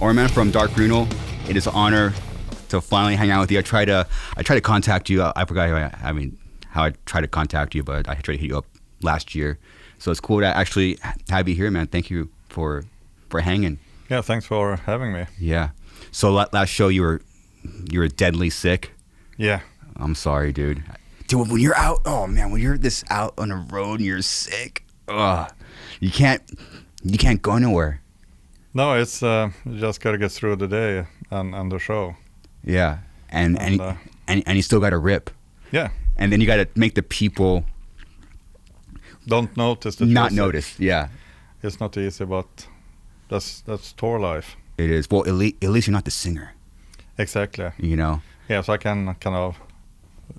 Ahriman from Dark Bruno. It is an honor to finally hang out with you. I tried to contact you. I forgot how I tried to contact you, but I tried to hit you up last year. So it's cool to actually have you here, man. Thank you for hanging. Yeah, thanks for having me. Yeah. So last show you were deadly sick. Yeah. I'm sorry, dude. Dude, when you're out, oh man, when you're this out on the road and you're sick, you can't go nowhere. No, it's you just gotta get through the day and the show. Yeah, and you still got to rip. Yeah. And then you got to make the people don't notice that not notice. Yeah, it's not easy, but that's tour life. It is. Well, at least you're not the singer. Exactly. You know. Yeah, so I can kind of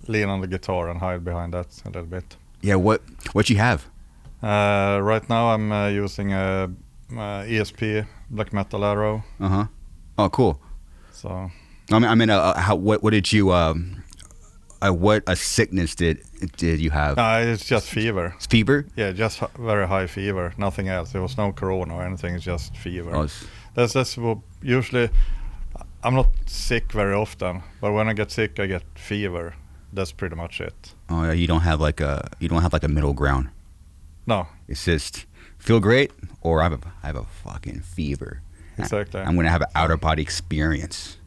lean on the guitar and hide behind that a little bit. Yeah. What you have? Right now I'm using a ESP black metal arrow. Oh, cool. So. I mean, what did you what a sickness did you have? It's just fever. It's fever? Yeah, just very high fever. Nothing else. There was no corona or anything. It's just fever. Oh, that's what usually. I'm not sick very often, but when I get sick, I get fever. That's pretty much it. Oh yeah, you don't have like a middle ground. No. It's just feel great, or I have a fucking fever. Exactly. I'm gonna have an outer body experience.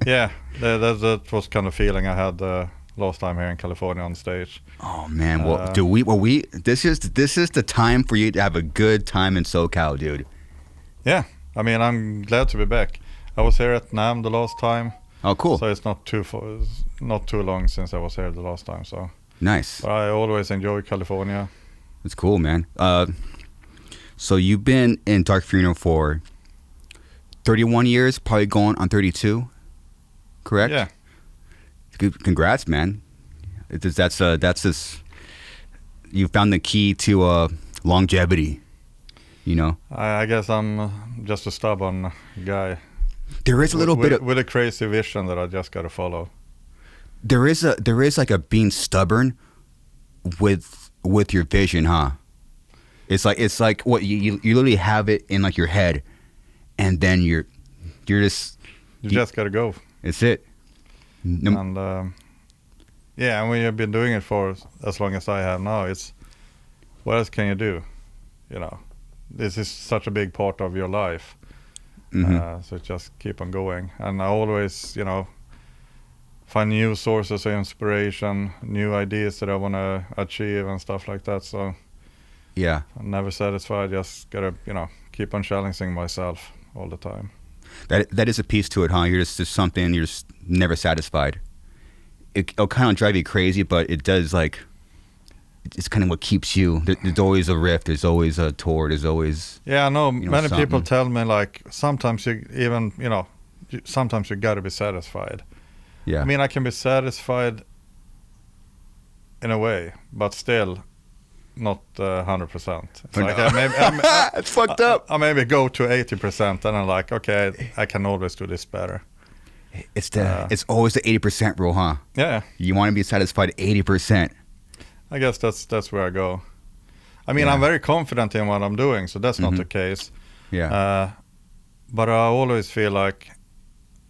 Yeah, that was kind of feeling I had last time here in California on stage. Oh man, this is the time for you to have a good time in SoCal, dude. Yeah, I mean I'm glad to be back. I was here at NAMM the last time. Oh, cool. So it's not too long since I was here the last time. So nice. But I always enjoy California. It's cool, man. So you've been in Dark Funeral for 31 years, probably going on 32, correct? Yeah. Congrats, man. That's this. You found the key to longevity. You know. I guess I'm just a stubborn guy. There is a little bit with a crazy vision that I just gotta follow. There is like a being stubborn with your vision, huh? It's like what you literally have it in like your head, and then you're just you just gotta go. It's it. And yeah, and when you've been doing it for as long as I have now, it's what else can you do? You know, this is such a big part of your life. Mm-hmm. So just keep on going, and I always, find new sources of inspiration, new ideas that I want to achieve and stuff like that. So yeah, I'm never satisfied. Just gotta, keep on challenging myself all the time. That is a piece to it, huh? You're just something. You're just never satisfied. It'll kind of drive you crazy, but it does it's kind of what keeps you. There's always a riff. There's always a tour. There's always I know many something. People tell me like sometimes you even sometimes you gotta be satisfied. Yeah. I mean, I can be satisfied in a way, but still not 100%. It's fucked up. I maybe go to 80%, and I'm like, okay, I can always do this better. It's always the 80% rule, huh? Yeah. You want to be satisfied 80%. I guess that's where I go. I mean, Yeah. I'm very confident in what I'm doing, so that's not Mhm. the case. Yeah. But I always feel like,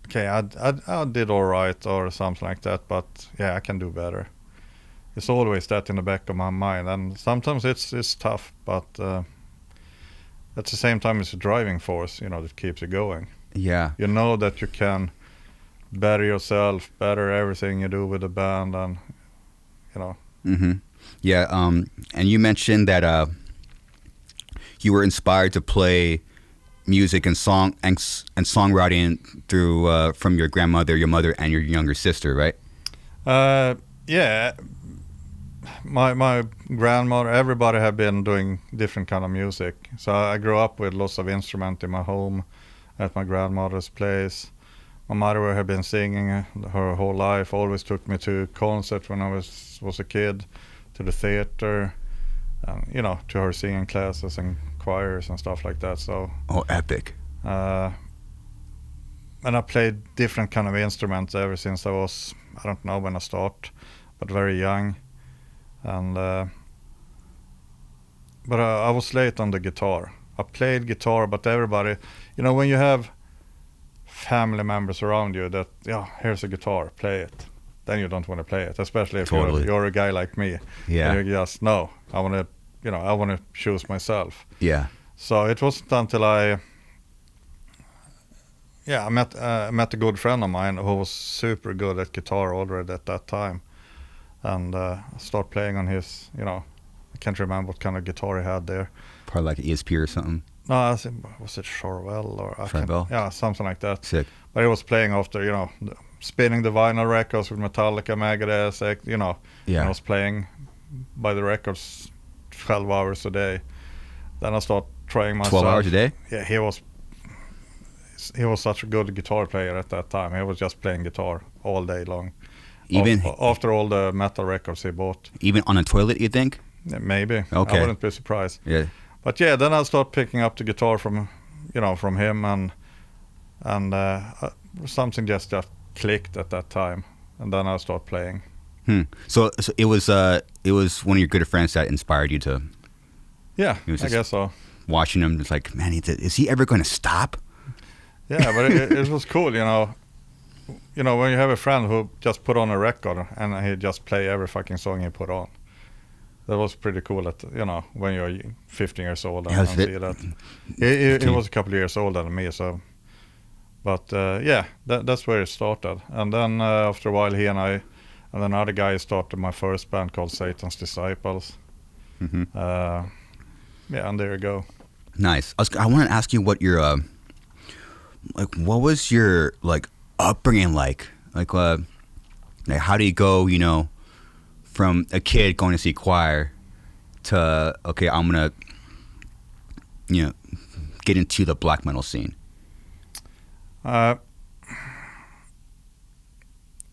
okay, I did all right or something like that, but yeah, I can do better. It's always that in the back of my mind, and sometimes it's tough, but at the same time, it's a driving force, that keeps you going. Yeah. You know that you can better yourself, better everything you do with the band, and Mm-hmm. Yeah. And you mentioned that you were inspired to play music and songwriting through from your grandmother, your mother, and your younger sister, right? Yeah. My grandmother, everybody have been doing different kind of music. So I grew up with lots of instruments in my home, at my grandmother's place. My mother had been singing her whole life, always took me to concerts when I was a kid, to the theater, to her singing classes and choirs and stuff like that. So Epic. And I played different kind of instruments ever since I was, I don't know when I started, but very young. And but I was late on the guitar. I played guitar, but everybody, when you have family members around you that, here's a guitar, play it. Then you don't want to play it, especially if you're a guy like me. Yeah. And you just, no, I want to choose myself. Yeah. So it wasn't until I met a good friend of mine who was super good at guitar already at that time. And start playing on his, I can't remember what kind of guitar he had there. Probably like an ESP or something. No, I think, was it Charvel or Charvel? Yeah, something like that. Sick. But he was playing after, spinning the vinyl records with Metallica, Megadeth, Yeah. I was playing by the records 12 hours a day. Then I started trying myself. 12 hours a day? Yeah, he was such a good guitar player at that time. He was just playing guitar all day long. Even after all the metal records he bought. Even on a toilet, you think? Yeah, maybe. Okay. I wouldn't be surprised. Yeah. But yeah, then I start picking up the guitar from him, and something just clicked at that time, and then I start playing. So it was one of your good friends that inspired you to. Yeah, I guess so. Watching him, it's like, man, is he ever going to stop? Yeah, but it was cool, when you have a friend who just put on a record and he just play every fucking song he put on. That was pretty cool when you're 15 years old and see that. He was a couple of years older than me, so. But that's where it started. And then after a while, he and I and another guy started my first band called Satan's Disciples. Mm-hmm. And there you go. Nice. I want to ask you what your what was your upbringing like? How do you go, from a kid going to see choir to, okay, I'm going to, get into the black metal scene? I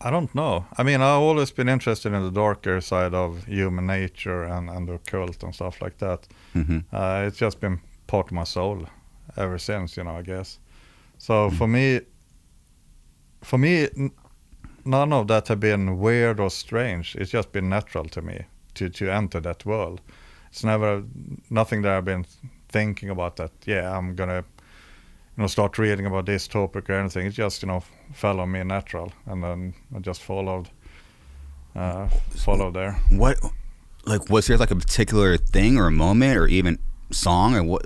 don't know. I mean, I've always been interested in the darker side of human nature and the occult and stuff like that. Mm-hmm. It's just been part of my soul ever since, I guess. So for me, none of that have been weird or strange. It's just been natural to me to enter that world. It's nothing that I've been thinking about that, I'm going to, start reading about this topic or anything. It just, fell on me natural. And then I just followed there. What, was there a particular thing or a moment or even song or what?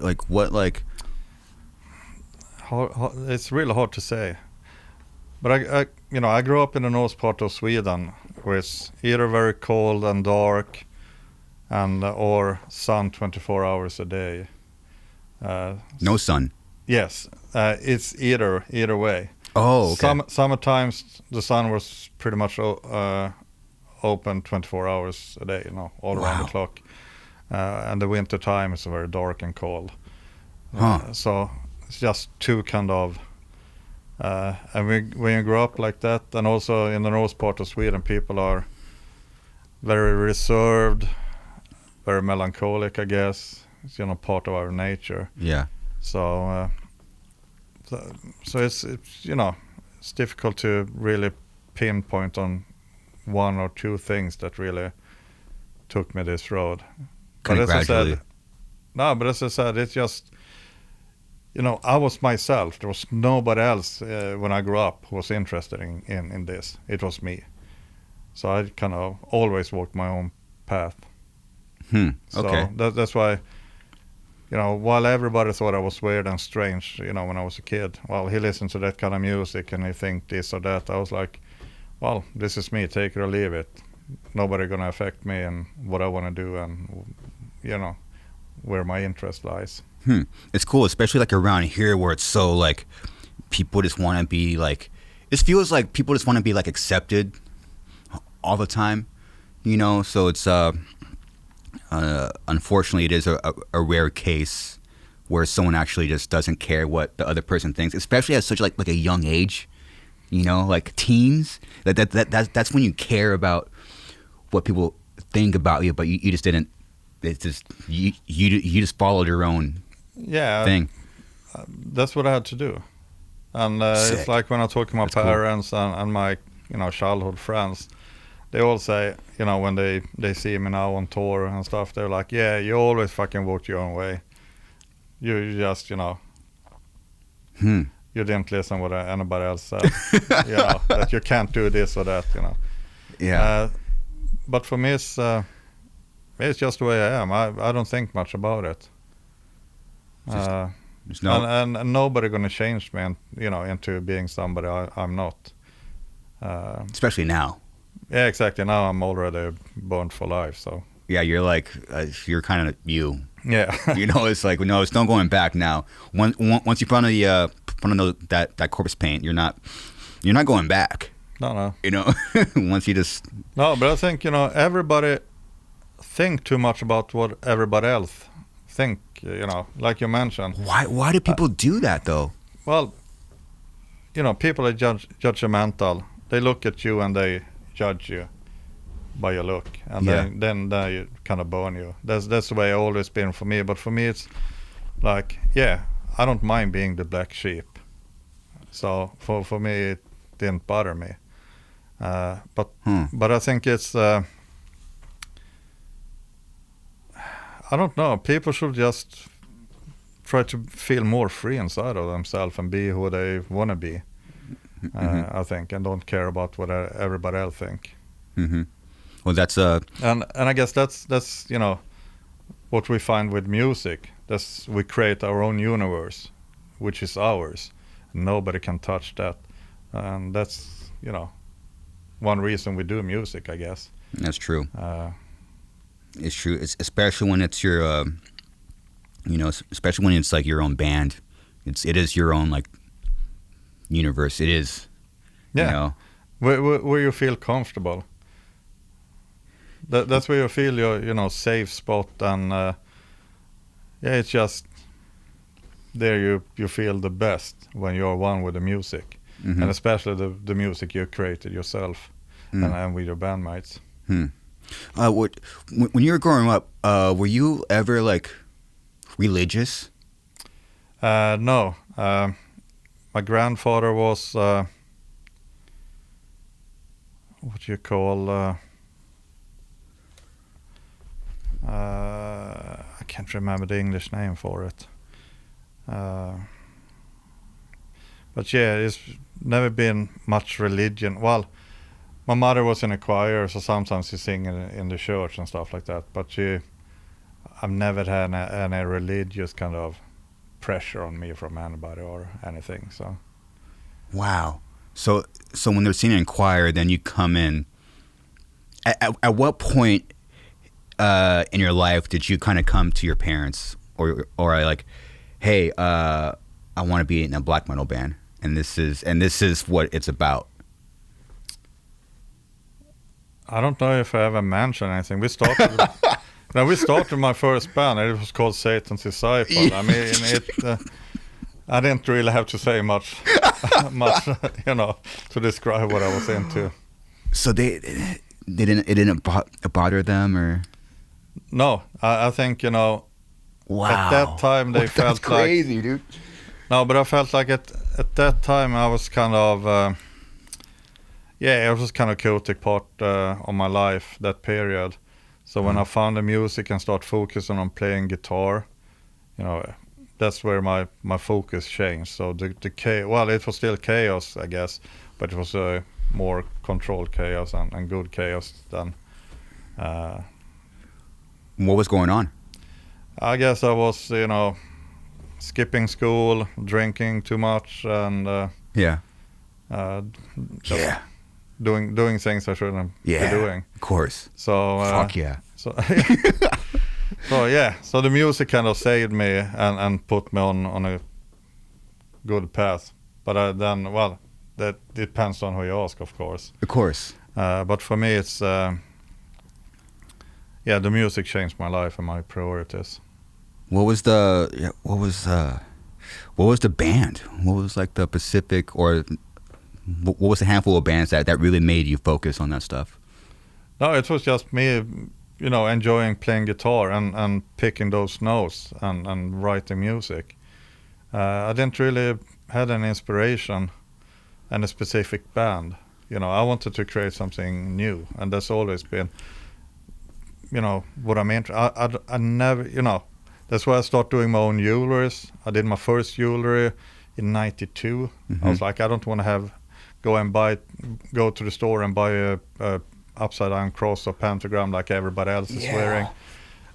It's really hard to say. But I grew up in the north part of Sweden, where it's either very cold and dark, or sun 24 hours a day. No sun. Yes, it's either way. Oh, okay. Summer times the sun was pretty much open 24 hours a day, all around the clock. And the winter time is very dark and cold. So it's just two kind of. And when you grow up like that, and also in the north part of Sweden, people are very reserved, very melancholic, I guess. It's part of our nature. Yeah. So it's it's difficult to really pinpoint on one or two things that really took me this road. But as I said, it's just. I was myself. There was nobody else when I grew up who was interested in this. It was me. So I kind of always walked my own path. Okay. So that's why, while everybody thought I was weird and strange, when I was a kid, well, he listened to that kind of music and he think this or that. I was like, well, this is me. Take it or leave it. Nobody going to affect me and what I want to do and, where my interest lies. It's cool, especially around here where it's so people just want to be it feels like people just want to be accepted all the time, so it's unfortunately it is a rare case where someone actually just doesn't care what the other person thinks, especially at such a young age, teens. That's when you care about what people think about you, but you just didn't. It's just you just followed your own thing. That's what I had to do, and it's like when I talk to my parents and my childhood friends, they all say when they see me now on tour and stuff, they're like, yeah, you always fucking walked your own way. You just, you didn't listen what anybody else said, that you can't do this or that, Yeah. But for me, it's just the way I am. I don't think much about it. There's no. And nobody gonna change me, into being somebody I'm not. Especially now. Yeah, exactly. Now I'm already born for life, so. Yeah, you're like you're kind of you. Yeah. It's like no, it's no going back now. Once you put on that corpse paint, you're not going back. No. Once you just. No, but I think everybody think too much about what everybody else think. Like you mentioned. Why do people do that though? Well, people are judgmental. They look at you and they judge you by your look, and then they kind of burn you. That's the way it's always been for me. But for me, it's like, I don't mind being the black sheep. So for me, it didn't bother me. But I think it's I don't know. People should just try to feel more free inside of themselves and be who they want to be. I think, and don't care about what everybody else think. Mm-hmm. Well, that's and I guess that's what we find with music. We create our own universe, which is ours. Nobody can touch that, and that's one reason we do music, I guess. That's true. It's true. It's especially when it's your, especially when it's like your own band. It is your own like universe. It is. Yeah. Where you feel comfortable. That's where you feel your safe spot, and it's just there you feel the best when you're one with the music, and especially the music you created yourself and with your bandmates. When you were growing up, were you ever like religious? No. My grandfather was what you call I can't remember the English name for it. But it's never been much religion. Well, my mother was in a choir, so sometimes she sing in the church and stuff like that. But I've never had any religious kind of pressure on me from anybody or anything. So. Wow. So when they're singing in choir, then you come in. At what point in your life did you kind of come to your parents or like, hey, I want to be in a black metal band, and this is what it's about? I don't know if I ever mentioned anything. We started. We started my first band. It was called Satan's Disciple. I mean, I didn't really have to say much, to describe what I was into. So it didn't bother them, or? No, I think Wow. At that time they felt crazy, like, dude. No, but I felt like at that time I was kind of it was kind of chaotic part of my life, that period. So when I found the music and start focusing on playing guitar, that's where my focus changed. So the it was still chaos, I guess, but it was a more controlled chaos and good chaos than. What was going on? I guess I was, skipping school, drinking too much, and doing things I shouldn't be doing. Of course. So fuck yeah. So so the music kind of saved me and put me on a good path. But that depends on who you ask, of course. Of course. But for me, it's the music changed my life and my priorities. What was the band? What was like the Pacific, or what was the handful of bands that really made you focus on that stuff? No, it was just me, enjoying playing guitar and picking those notes and writing music. I didn't really had an inspiration and a specific band. I wanted to create something new, and that's always been, what I mean. I never, That's why I started doing my own jewelries. I did my first jewelry in '92. I was like, I don't want to go to the store and buy a upside down cross or pentagram like everybody else is wearing.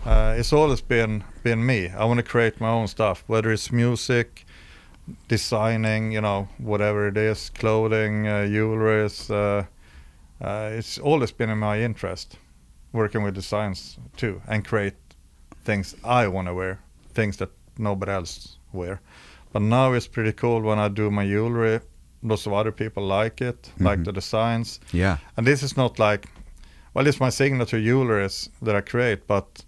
It's always been me. I want to create my own stuff, whether it's music, designing, whatever it is, clothing, jewelries. It's always been in my interest, working with designs too, and create things I want to wear, things that nobody else wear. But now it's pretty cool when I do my jewelry. Lots of other people like it, like the designs. Yeah. And this is not like, well, it's my signature jewelries that I create, but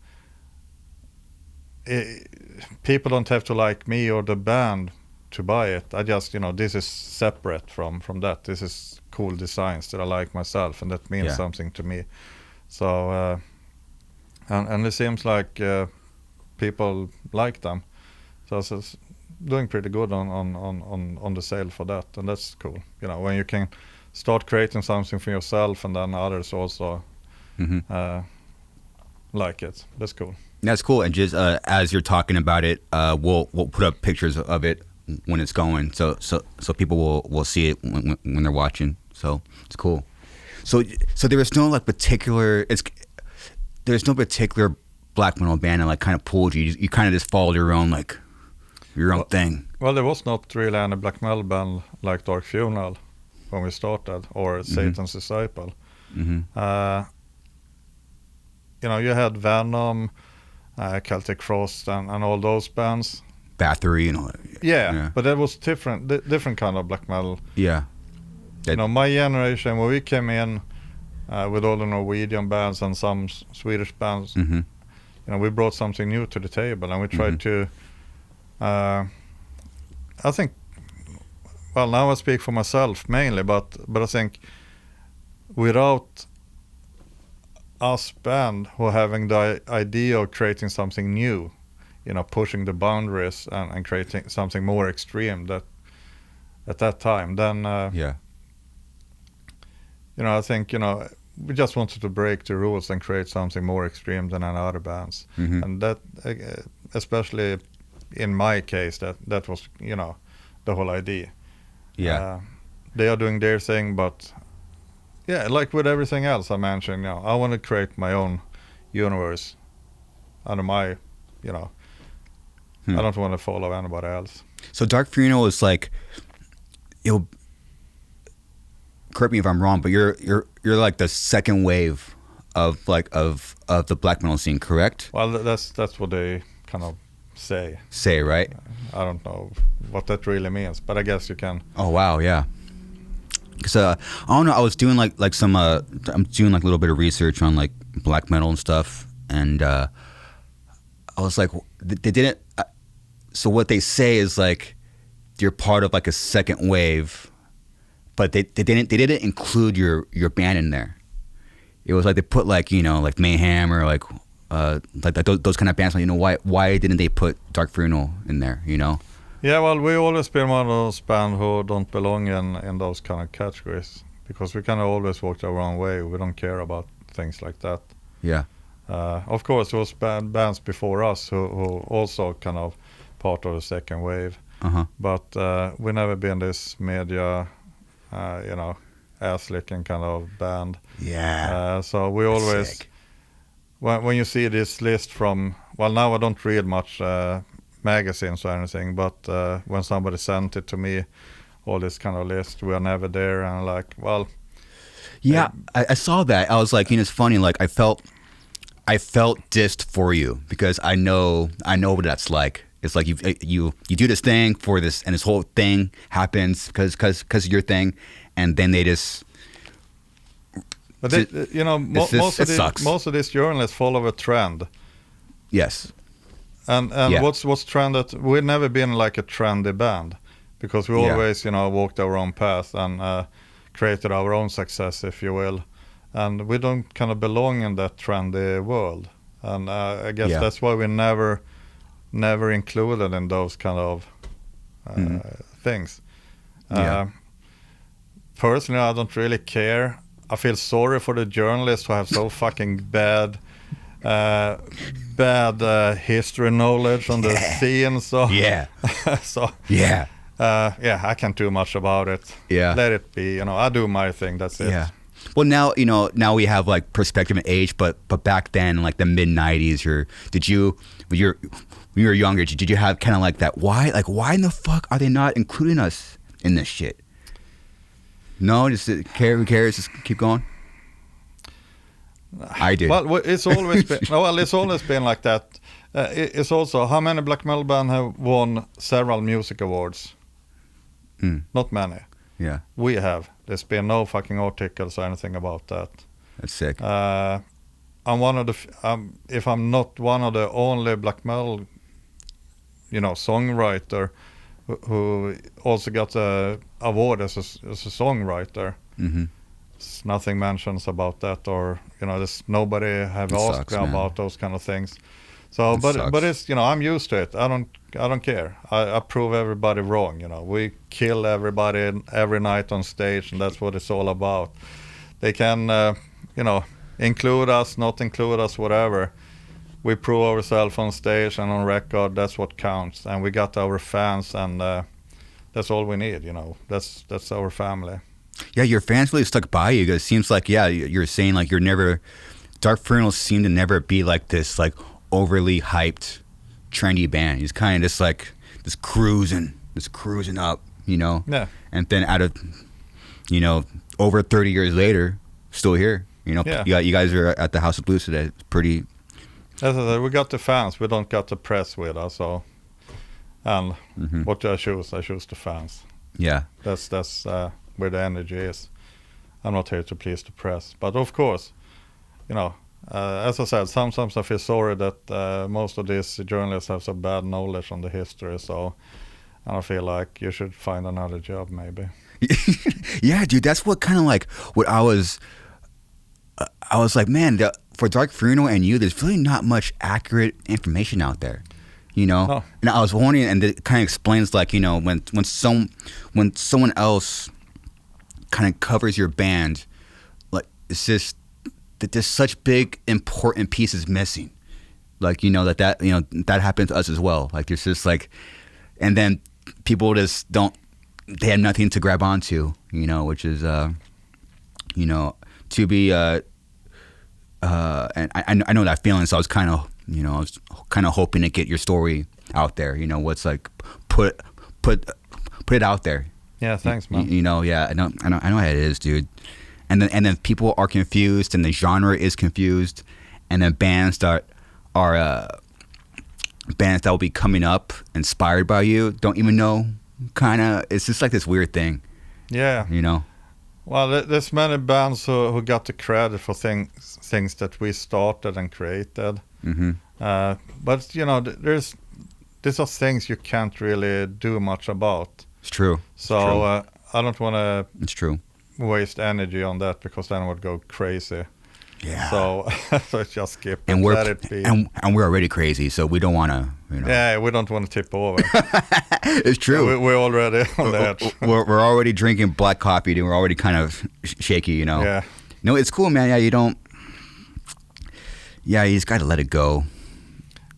people don't have to like me or the band to buy it. I just, this is separate from that. This is cool designs that I like myself, and that means something to me. So, and it seems like people like them. So it's doing pretty good on the sale for that, and that's cool. When you can start creating something for yourself, and then others also like it. That's cool. That's cool. And just as you're talking about it, we'll put up pictures of it when it's going, so people will see it when they're watching. So it's cool. So there was no there's no particular black metal band that like kind of pulled you. You kind of just followed your own thing. Well, there was not really any black metal band like Dark Funeral when we started, or Satan's Disciple. You had Venom, Celtic Frost, and all those bands. Bathory and all that. Yeah, but that was different kind of black metal. Yeah. My generation, when we came in with all the Norwegian bands and some Swedish bands, we brought something new to the table, and we tried to, I think, well, now I speak for myself mainly, but I think without us band who having the idea of creating something new, pushing the boundaries and creating something more extreme that at that time, then I think we just wanted to break the rules and create something more extreme than other bands, and that especially in my case that was the whole idea. They are doing their thing, but like with everything else I mentioned, I want to create my own universe under my I don't want to follow anybody else. So Dark Funeral is like, correct me if I'm wrong, but you're like the second wave of the black metal scene, correct? Well, that's what they kind of say. Say, right? I don't know what that really means, but I guess you can. Oh wow, yeah. Because I don't know, I was doing like some I'm doing like a little bit of research on like black metal and stuff, and I was like, they didn't. So what they say is like you're part of like a second wave, but they didn't include your band in there. It was like they put like like Mayhem or like those kind of bands. Like, why didn't they put Dark Funeral in there? Yeah, well, we always been one of those bands who don't belong in those kind of categories, because we kind of always walked our own way. We don't care about things like that. Yeah. Of course, there was bands before us who also kind of part of the second wave. But we never been this media, ass-licking kind of band. Yeah. So we always, when you see this list from, well, now I don't read much magazines or anything, but when somebody sent it to me, all this kind of list, we are never there, and like, well. Yeah, I saw that. I was like, it's funny. Like, I felt dissed for you, because I know what that's like. It's like you do this thing for this, and this whole thing happens because of your thing, and then they just. But most of these journalists follow a trend. Yes. And what's trended? We've never been like a trendy band, because we always walked our own path and created our own success, if you will, and we don't kind of belong in that trendy world, and I guess that's why we never included in those kind of things. Personally, I don't really care. I feel sorry for the journalists who have so fucking bad bad history knowledge on the scene. So so Yeah. I can't do much about it. Yeah. Let it be. I do my thing. That's it. Yeah. Well, now we have like perspective and age, but back then, like the mid '90s, when you were younger, did you have kind of like that? Why in the fuck are they not including us in this shit? No, just who cares? Just keep going. I did. Well, it's always been. It's always been like that. It's also how many black metal bands have won several music awards? Not many. Yeah. We have. There's been no fucking articles or anything about that. That's sick. I'm one of the. If I'm not one of the only black metal, songwriter who also got a award as a songwriter. Mm-hmm. Nothing mentions about that, or there's nobody have asked about those kind of things. So, but it's I'm used to it. I don't care. I prove everybody wrong. We kill everybody every night on stage, and that's what it's all about. They can include us, not include us, whatever. We prove ourselves on stage and on record. That's what counts, and we got our fans, and that's all we need. That's our family. Yeah, your fans really stuck by you. Because it seems like you're saying like you're never. Dark Funeral seemed to never be like this like overly hyped, trendy band. He's kind of just like this cruising up, Yeah. And then out of, over 30 years later, still here. Yeah. You guys are at the House of Blues today. It's pretty. As I said, we got the fans. We don't got the press with us. So, and what do I choose? I choose the fans. Yeah. That's where the energy is. I'm not here to please the press, but of course, as I said, sometimes I feel sorry that most of these journalists have so bad knowledge on the history. So, and I feel like you should find another job, maybe. Yeah, dude, that's what kind of like what I was like, man, for Dark Funeral and you, there's really not much accurate information out there, No. And I was wondering, and it kind of explains like, when someone else kind of covers your band, like it's just that there's such big important pieces missing, like that happened to us as well. Like there's just like, and then people just they have nothing to grab onto, which is to be and I know that feeling. So I was kind of hoping to get your story out there. What's like put it out there. Yeah, thanks, man. Yeah, I know how it is, dude. And then people are confused, and the genre is confused, and then bands that are bands that will be coming up inspired by you don't even know. Kind of, it's just like this weird thing. Yeah. Well, there's many bands who got the credit for things that we started and created. Mm-hmm. But these are things you can't really do much about. It's true. So I don't want to. It's true. Waste energy on that, because then I would go crazy. Yeah. So just skip it. And let it be. And we're already crazy, so we don't want to. Yeah, we don't want to tip over. It's true. We're already on the edge. We're already drinking black coffee, dude. We're already kind of shaky, Yeah. No, it's cool, man. Yeah, you don't. Yeah, you just got to let it go.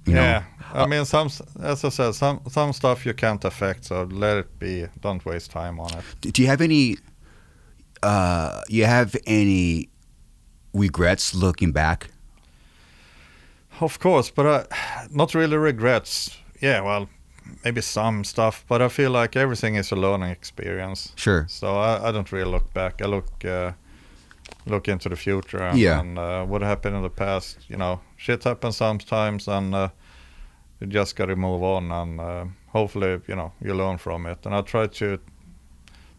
Yeah. I mean, as I said, some stuff you can't affect, so let it be. Don't waste time on it. Do you have any? You have any regrets looking back? Of course, but not really regrets. Yeah, well, maybe some stuff, but I feel like everything is a learning experience. Sure. So I don't really look back. I look into the future and what happened in the past. Shit happens sometimes, and you just got to move on, and hopefully, you learn from it. And I try to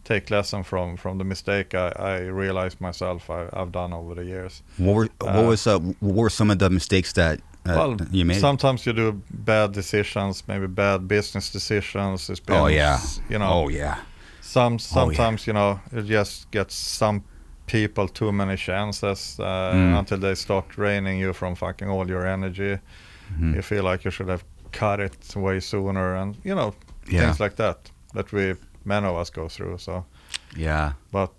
take lesson from the mistake I realized myself I've done over the years. What were some of the mistakes that you made? Sometimes you do bad decisions, maybe bad business decisions. It's been, sometimes you just get some people too many chances until they start draining you from fucking all your energy. Mm-hmm. You feel like you should have cut it way sooner, and things like that many of us go through. So but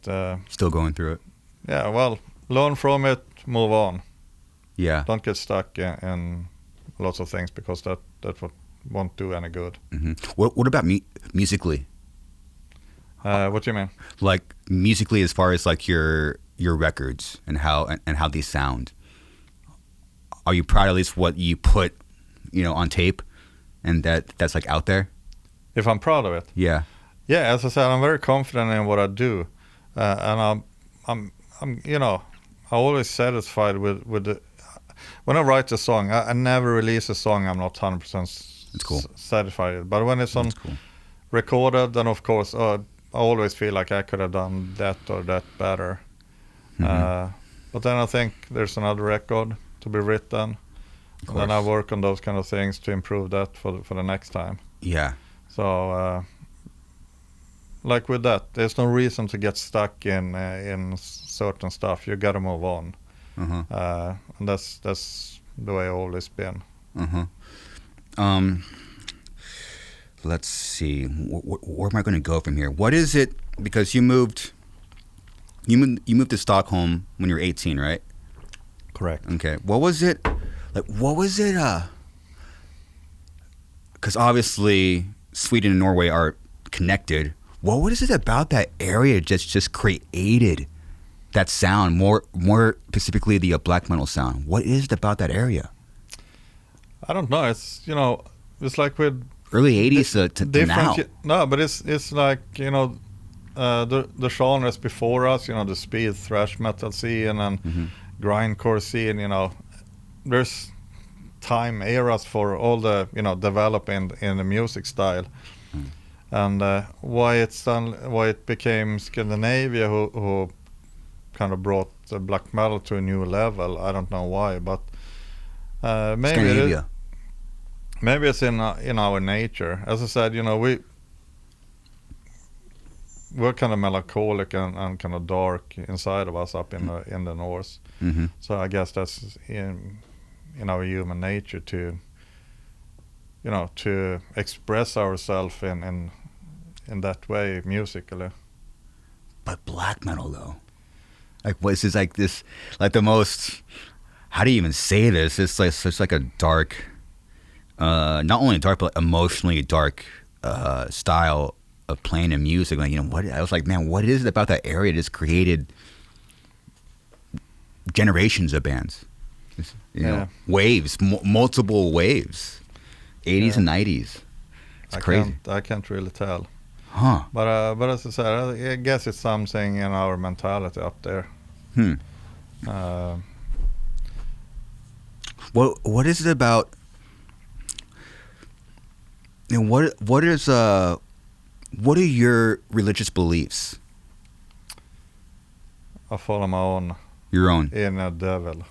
still going through it. Yeah, well, learn from it, move on. Yeah. Don't get stuck in lots of things, because that won't do any good. What about musically? What do you mean? Like musically, as far as like your records and how they sound. Are you proud at least what you put, on tape, and that's like out there? If I'm proud of it? Yeah. Yeah, as I said, I'm very confident in what I do, and I'm always satisfied with the. When I write a song, I never release a song I'm not 100% That's cool. satisfied with. But when it's on recorded, then of course I always feel like I could have done that or that better. But then I think there's another record to be written, and then I work on those kind of things to improve that for the next time. Yeah. So like with that, there's no reason to get stuck in certain stuff. You got to move on. And that's the way I've always been. Let's see. Where am I going to go from here? What is it? Because you moved to Stockholm when you were 18, right? Correct. Okay. What was it? Because obviously Sweden and Norway are connected. What was it about that area just created that sound, more specifically the black metal sound? What is it about that area? I don't know. It's it's like with early 80s to now. No, but it's like the genres before us. The speed thrash metal scene and grindcore scene. There's time eras for all the developing in the music style. And why it became Scandinavia who kind of brought the black metal to a new level. I don't know why, but maybe it's in our nature. As I said, we're kind of melancholic and kind of dark inside of us up in the north. So I guess that's in our human nature to to express ourselves in that way musically. But black metal though, like this is like this, like the most. How do you even say this? It's like such like a dark, not only dark but emotionally dark style of playing and music. Like what I was like, man, what is it about that area that's created generations of bands? Waves, multiple waves, 80s and 90s. It's crazy. I can't really tell. Huh. But as I said, I guess it's something in our mentality up there. What is it about? What are your religious beliefs? I follow my own. Your own. Inner devil.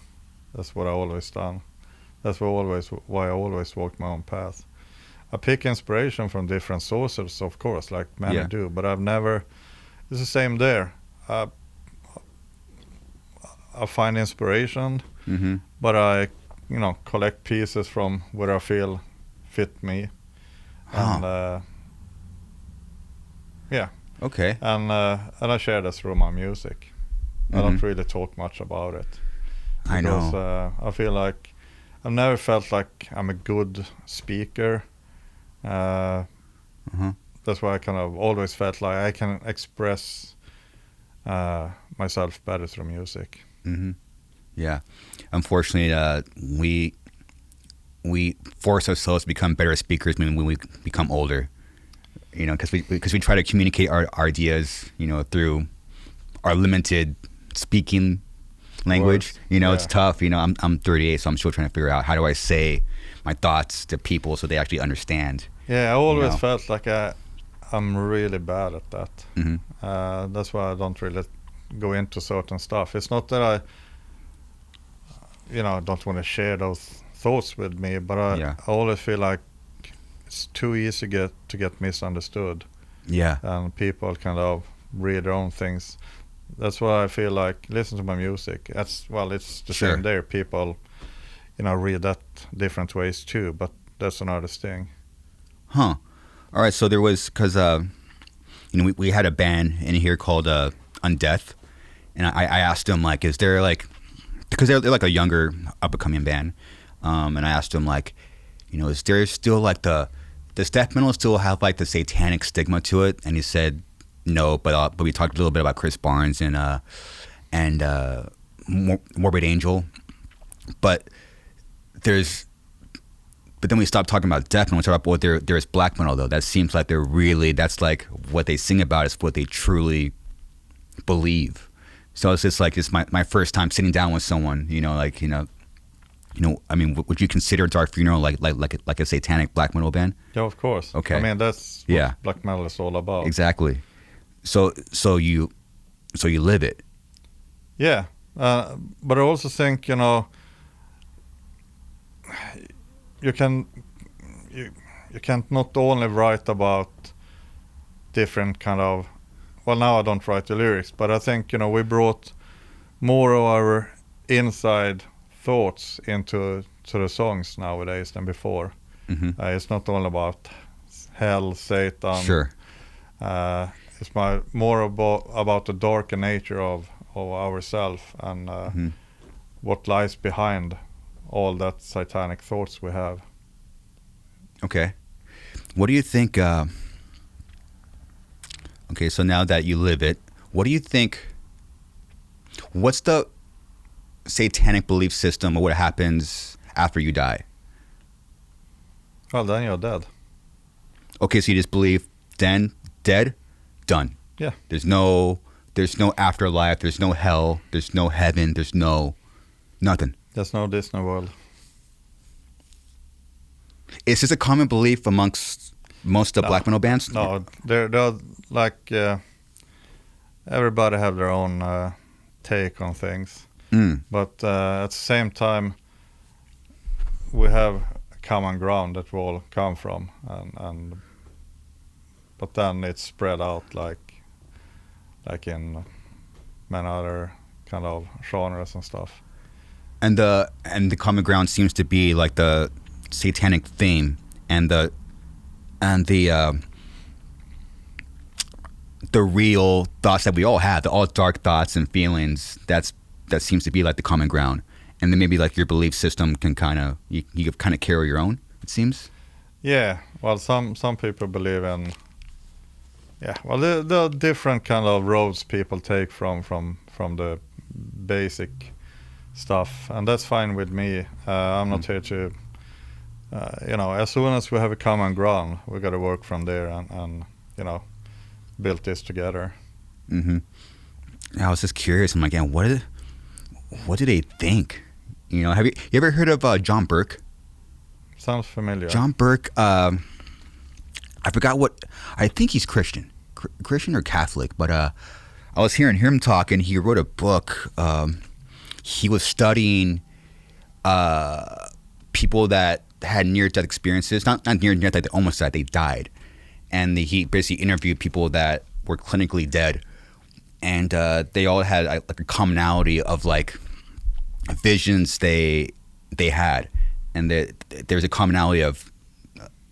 That's what I always done. That's why I always walk my own path. I pick inspiration from different sources, of course, like many do, but I've never. It's the same there. I find inspiration, but I, collect pieces from where I feel fit me, and Okay. And I share this through my music. I don't really talk much about it. Because, I know. I feel like I've never felt like I'm a good speaker. That's why I kind of always felt like I can express myself better through music. Yeah. Unfortunately, we force ourselves to become better speakers when we become older. Because we try to communicate our ideas, through our limited speaking language. It's tough. I'm 38, so I'm still trying to figure out how do I say my thoughts to people so they actually understand. Yeah, I always felt like I'm really bad at that. That's why I don't really go into certain stuff. It's not that I don't want to share those thoughts with me, but I always feel like it's too easy to get misunderstood. Yeah. And people kind of read their own things. That's why I feel like listen to my music. It's the same there. People, read that different ways too, but that's another thing. Huh. All right. So there was, because, we had a band in here called Undeath, and I asked them, like, is there, like, because they're like a younger up and coming band, and I asked him like, is there still like does death metal still have like the satanic stigma to it? And he said no, but we talked a little bit about Chris Barnes and Morbid Angel, but then we stopped talking about death metal. We talked about there's black metal though. That seems like that's like what they sing about is what they truly believe. So it's just like it's my first time sitting down with someone, I mean, would you consider Dark Funeral like a satanic black metal band? Yeah, of course. Okay. I mean, that's what black metal is all about. Exactly. So you live it. Yeah, but I also think you can't not only write about different kind of. Well, now I don't write the lyrics, but I think we brought more of our inside thoughts into the songs nowadays than before. Mm-hmm. It's not all about hell, Satan. Sure. It's more about the darker nature of ourselves and what lies behind all that satanic thoughts we have. Okay. What do you think? Okay, so now that you live it, what do you think? What's the satanic belief system or what happens after you die? Well, then you're dead. Okay, so you just believe then dead, done. Yeah. There's no afterlife. There's no hell. There's no heaven. There's no nothing. There's no Disney World. Is this a common belief amongst most of the black metal bands? No, they're like everybody have their own take on things. But at the same time, we have a common ground that we all come from, but then it's spread out like in many other kind of genres and stuff. And the common ground seems to be like the satanic theme and the real thoughts that we all have, all dark thoughts and feelings. That seems to be like the common ground. And then maybe like your belief system can you kind of carry your own, it seems. Yeah, well, some people believe in. Yeah, well, there are different kind of roads people take from the basic stuff, and that's fine with me. I'm not here to, as soon as we have a common ground, we got to work from there and build this together. Mm-hmm. I was just curious. I'm like, yeah, what do they think? Have you ever heard of John Burke? Sounds familiar. John Burke. I forgot I think he's Christian or Catholic, but I was hearing him talk, and he wrote a book. He was studying people that had near-death experiences, not near-death, like they almost died, they died. And he basically interviewed people that were clinically dead, and they all had like a commonality of like visions they had, and there's a commonality of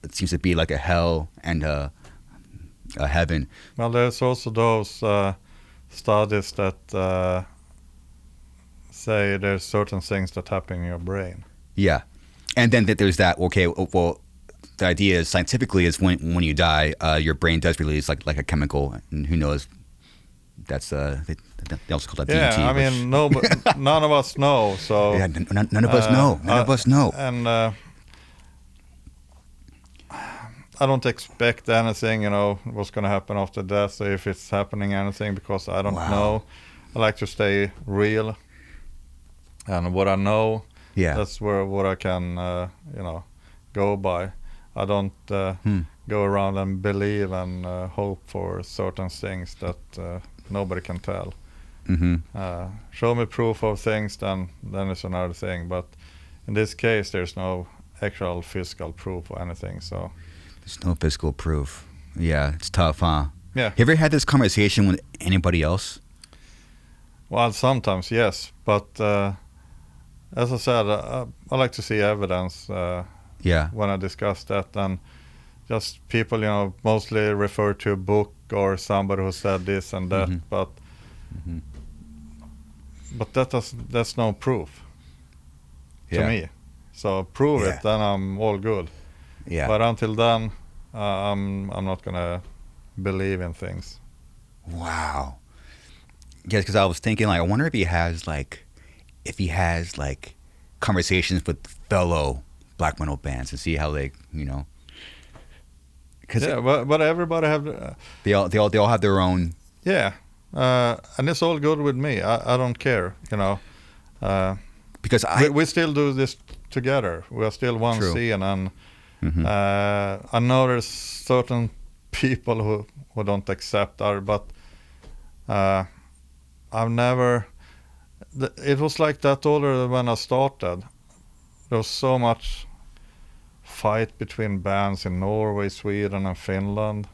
it seems to be like a hell and a heaven. Well, there's also those studies that say there's certain things that happen in your brain. Yeah, and then there's that. Okay, well, the idea is scientifically is when you die, your brain does release like a chemical, and who knows? That's they also call that DMT. Yeah, I mean, none of us know. So yeah, none of us know. None of us know. And I don't expect anything, what's going to happen after death, so if it's happening anything, because I don't know. I like to stay real, and what I know, that's what I can, go by. I don't go around and believe and hope for certain things that nobody can tell. Mm-hmm. Show me proof of things, then it's another thing. But in this case, there's no actual physical proof or anything, so... There's no physical proof. Yeah, it's tough, huh? Yeah. Have you ever had this conversation with anybody else? Well, sometimes, yes. But as I said, I like to see evidence when I discuss that. And just people, mostly refer to a book or somebody who said this and that. Mm-hmm. But but that's no proof to Yeah. me. So prove Yeah. it, then I'm all good. Yeah. But until then, I'm not gonna believe in things. Wow. Yes, because I was thinking, like, I wonder if he has like conversations with fellow black metal bands and see how they, because Yeah, but everybody have. they all have their own. Yeah, and it's all good with me. I don't care, Because we still do this together. We are still one True. scene, and Mhm. I know there's certain people who don't accept our, but I've never. It was like that already when I started. There was so much fight between bands in Norway, Sweden, and Finland.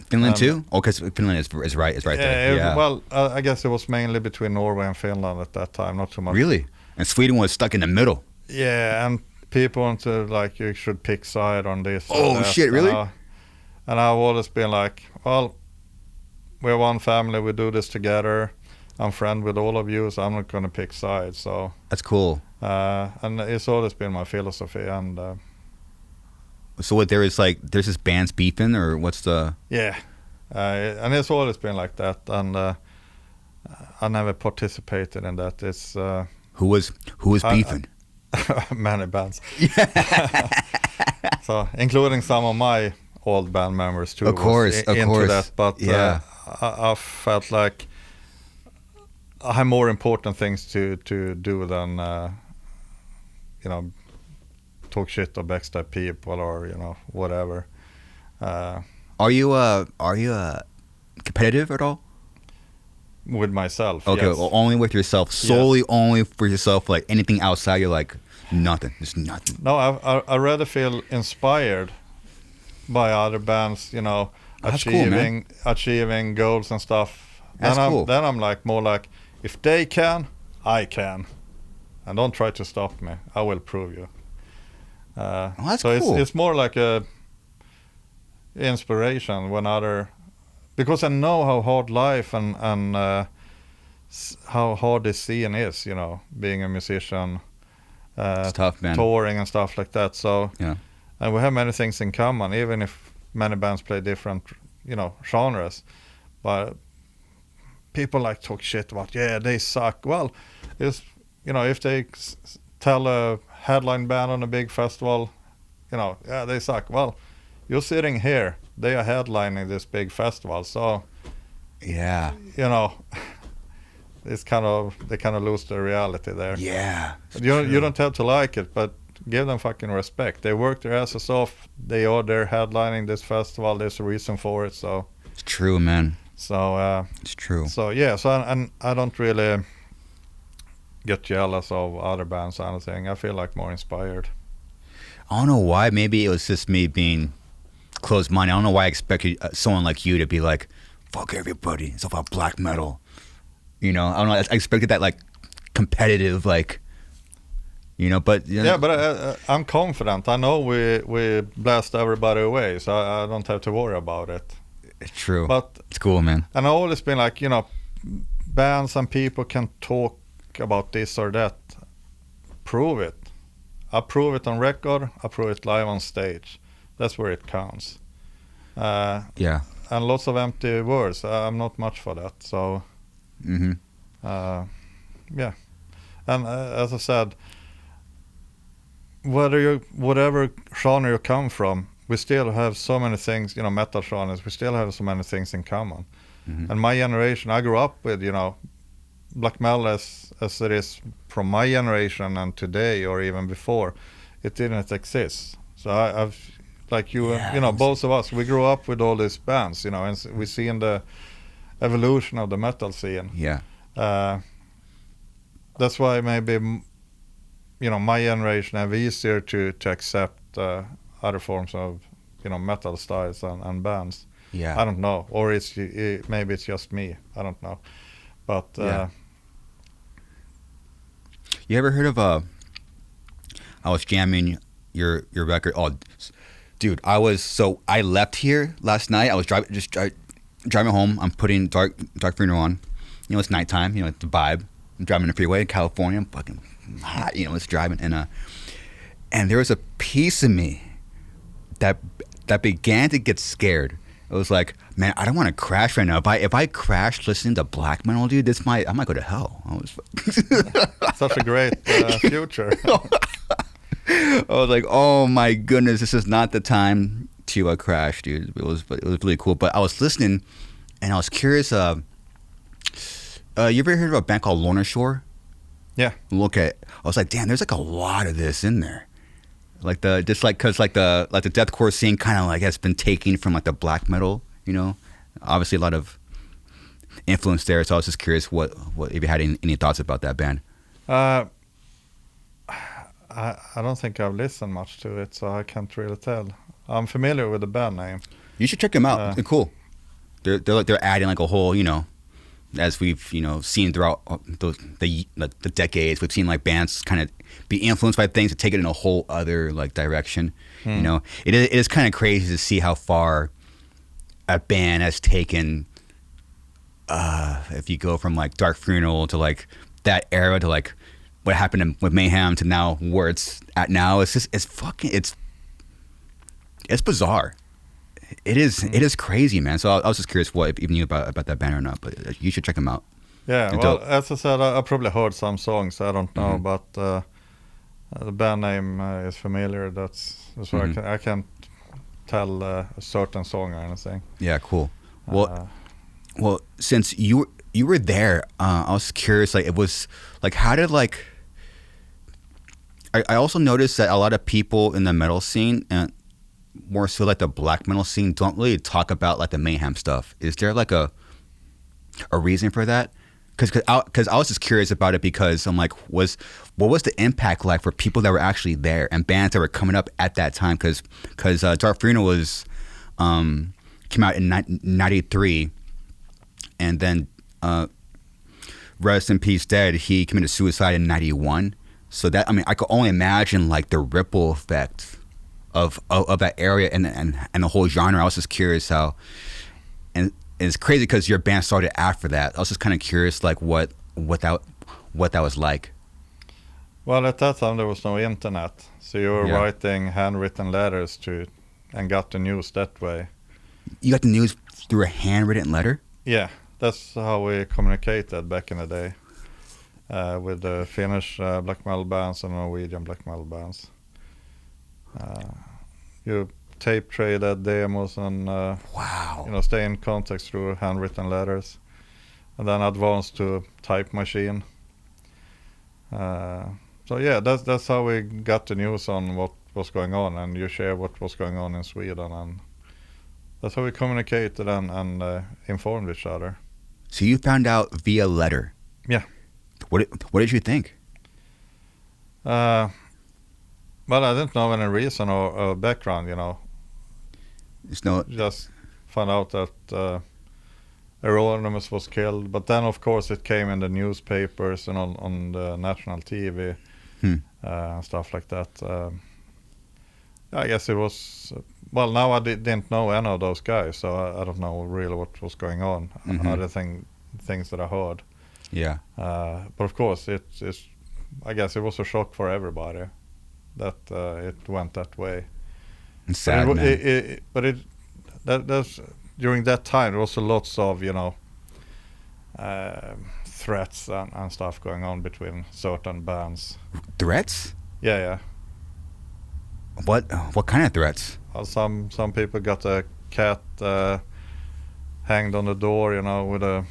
Finland too? Oh, because Finland is right there. Yeah. Well, I guess it was mainly between Norway and Finland at that time, not too much. Really? And Sweden was stuck in the middle. Yeah, and people want to, like, you should pick side on this. or Oh, that. shit, really? And I've always been like, well, we're one family, we do this together. I'm friend with all of you, so I'm not going to pick sides. So That's cool. and it's always been my philosophy. And So what there's this bands beefing, or what's the? yeah, and it's always been like that. And I never participated in that. It's Who was beefing? many bands. So including some of my old band members too. Of course, was of course. That, but Yeah. I felt like I have more important things to do than talk shit or backstab people or whatever. Are you competitive at all? With myself. Okay, yes. well, only with yourself, solely only for yourself. Like anything outside, you're like nothing. Just nothing. No, I rather feel inspired by other bands, That's cool, man. achieving goals and stuff. That's cool. Then I'm like more like, if they can, I can, and don't try to stop me. I will prove you. That's so cool. it's more like a inspiration because I know how hard life and how hard this scene is. Being a musician, It's tough, man. touring and stuff like that. So Yeah. and we have many things in common, even if many bands play different, genres. But people like talk shit about, they suck. Well, it's, if they tell a headline band on a big festival, they suck. Well, you're sitting here, they are headlining this big festival. So, Yeah. it's they kind of lose the reality there. Yeah. You don't have to like it, but give them fucking respect. They work their asses off. They are there headlining this festival. There's a reason for it. So It's true, man. So It's true. So yeah. So and I don't really get jealous of other bands or anything. I feel like more inspired. I don't know why. Maybe it was just me being closed-minded. I don't know why I expected someone like you to be like, fuck everybody. It's all about black metal. I don't know. I expected that, like, competitive, like, but... Yeah, but I'm confident. I know we blast everybody away, so I don't have to worry about it. It's true. But it's cool, man. And I've always been like, bands and people can talk about this or that. Prove it. I prove it on record. I prove it live on stage. That's where it counts. Yeah. And lots of empty words. I'm not much for that. So, Mm-hmm. yeah. And as I said, whatever genre you come from, we still have so many things, metal genres, we still have so many things in common. Mm-hmm. And my generation, I grew up with, black metal as it is from my generation and today or even before, it didn't exist. So I've, like you, both of us, we grew up with all these bands, and we see in the evolution of the metal scene. Yeah. That's why maybe, my generation have easier to accept other forms of, metal styles and bands. Yeah. I don't know, or maybe it's just me. I don't know, but You ever heard of I was jamming your record? Oh, dude, I left here last night. I was driving home. I'm putting Dark Funeral on. It's nighttime. It's the vibe. I'm driving the freeway in California. I'm fucking hot, you know, it's driving. And there was a piece of me that began to get scared. It was like, man, I don't want to crash right now. If I crash listening to black metal, dude, I might go to hell. Such a great future. I was like, oh my goodness, this is not the time to crash, dude. It was really cool. But I was listening, and I was curious. You ever heard of a band called Lorna Shore? Yeah. I was like, damn, there's like a lot of this in there. Like because the deathcore scene kind of like has been taken from like the black metal, you know. Obviously, a lot of influence there. So I was just curious, what if you had any thoughts about that band? I don't think I've listened much to it, so I can't really tell. I'm familiar with the band name. You should check them out. They're cool. They're adding like a whole, you know, as we've, you know, seen throughout the decades, we've seen like bands kind of be influenced by things to take it in a whole other like direction. You know, it is kind of crazy to see how far a band has taken. If you go from like Dark Funeral to like that era to like what happened with Mayhem to now where it's at now, it's bizarre. It is crazy, man. So I was just curious if you knew about that band or not, but you should check them out. Yeah, well, as I said, I probably heard some songs. I don't know, but the band name is familiar. That's why I can't tell a certain song or anything. Yeah, cool. Well, since you were there, I was curious. Like, it was like, how did like? I also noticed that a lot of people in the metal scene and more so like the black metal scene don't really talk about like the Mayhem stuff. Is there like a reason for that? Because I was just curious about it because I'm like, what was the impact like for people that were actually there and bands that were coming up at that time? Because Dark Funeral was came out in 93, and then Rest in Peace Dead, he committed suicide in 91. So that, I mean, I could only imagine like the ripple effect of that area and the whole genre. I was just curious how, and it's crazy because your band started after that. I was just kind of curious, like what that was like. Well, at that time there was no internet, so you were writing handwritten letters and got the news that way. You got the news through a handwritten letter? Yeah, that's how we communicated back in the day with the Finnish black metal bands and Norwegian black metal bands. You tape traded demos and stay in contact through handwritten letters, and then advanced to type machine. So yeah, that's how we got the news on what was going on, and you share what was going on in Sweden, and that's how we communicated and informed each other. So you found out via letter. Yeah. What did you think? Well, I didn't know any reason or background, you know. Just found out that Euronymous was killed, but then of course it came in the newspapers and on the national TV and stuff like that. I guess it was. Well, now I didn't know any of those guys, so I don't know really what was going on. Other things that I heard. Yeah. But of course, it's. I guess it was a shock for everybody that it went that way. It's sad, man. That's during that time there was lots of threats and stuff going on between certain bands. Threats? Yeah. What kind of threats? Well, some people got a cat hanged on the door, with a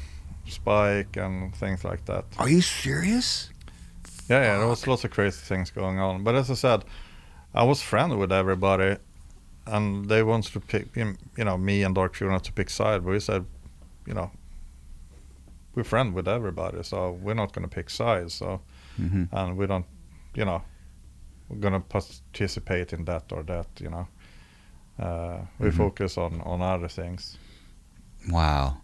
spike and things like that. Are you serious? Yeah, there was lots of crazy things going on. But as I said, I was friendly with everybody, and they wanted to pick, me and Dark Funeral to pick side. But we said, we're friends with everybody, so we're not going to pick sides. So, and we don't, we're going to participate in that or that. We focus on other things. Wow.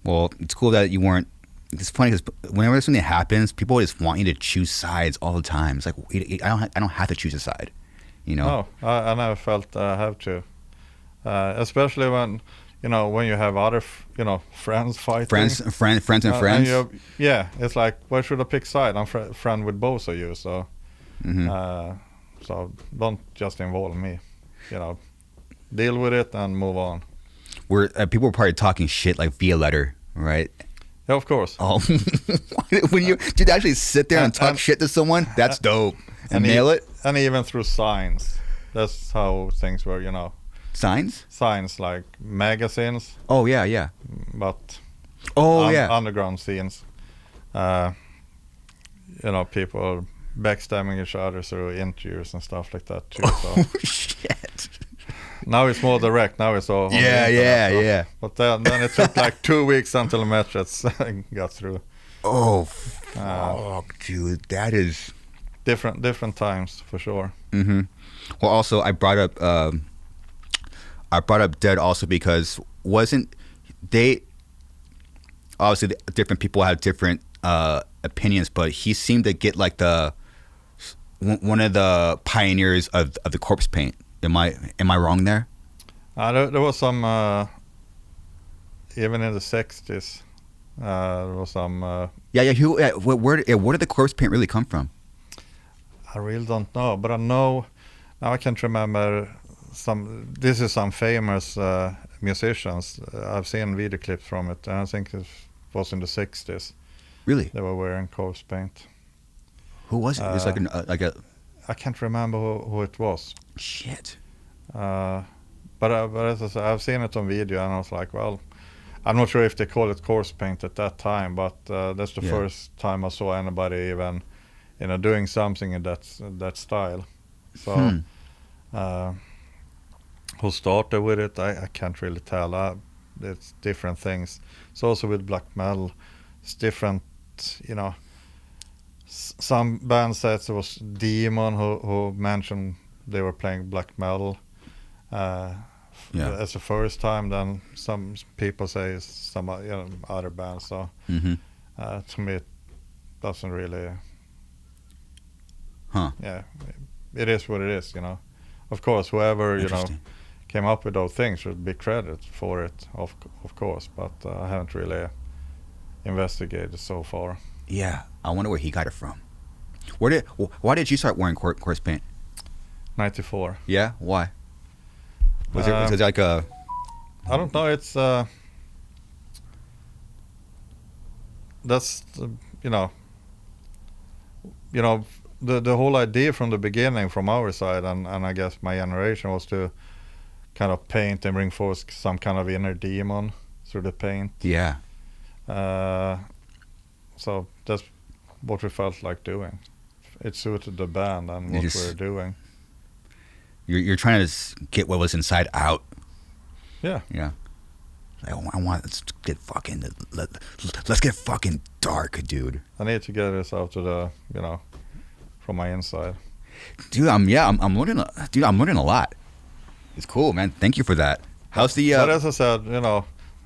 Well, it's cool that you weren't. It's funny because whenever something happens, people just want you to choose sides all the time. It's like I don't have to choose a side, No, I never felt I have to, especially when when you have other friends fighting, Friends and friends. yeah, it's like, why should I pick side? I'm friend with both of you, so so don't just involve me, deal with it and move on. Where people were probably talking shit like via letter, right? Yeah, of course. Oh, when you did actually sit there and talk shit to someone, that's dope. And mail it, and even through signs. That's how things were, signs. Signs like magazines. Oh yeah. But underground scenes. People backstabbing each other through interviews and stuff like that too. Oh shit. Now it's more direct. Now it's all on the internet, yeah. But then it took like 2 weeks until the matches got through. Oh fuck, dude, that is different times for sure. Mm-hmm. Well, also I brought up Dead also because wasn't they obviously different people have different opinions, but he seemed to get like one of the pioneers of the corpse paint. Am I wrong there? There was some even in the 60s. There was some. Where did the corpse paint really come from? I really don't know, but I know now. I can't remember some. This is some famous musicians. I've seen video clips from it, and I think it was in the 60s. Really? They were wearing corpse paint. Who was it? It was like a. I can't remember who it was. Shit. But as I said, I've seen it on video, and I was like, well, I'm not sure if they call it corpse paint at that time, but that's the first time I saw anybody even, doing something in that style. So, who started with it? I can't really tell. It's different things. It's also with black metal. It's different, Some bands said it was Demon who mentioned they were playing black metal as the first time. Then some people say it's some other bands. So to me, it doesn't really. Yeah, it is what it is. Of course, whoever came up with those things should be credited for it. Of course, but I haven't really investigated so far. Yeah, I wonder where he got it from. Why did you start wearing corpse paint? 94. Yeah, why? Was it like a? I don't know. It's that's the whole idea from the beginning from our side, and I guess my generation was to kind of paint and bring forth some kind of inner demon through the paint. Yeah. So that's what we felt like doing. It suited the band and what we were doing. You're trying to get what was inside out. Yeah. Yeah. Let's get fucking dark, dude. I need to get this out to the from my inside. Dude, I'm learning. Dude, I'm learning a lot. It's cool, man. Thank you for that. How's the? But as I said,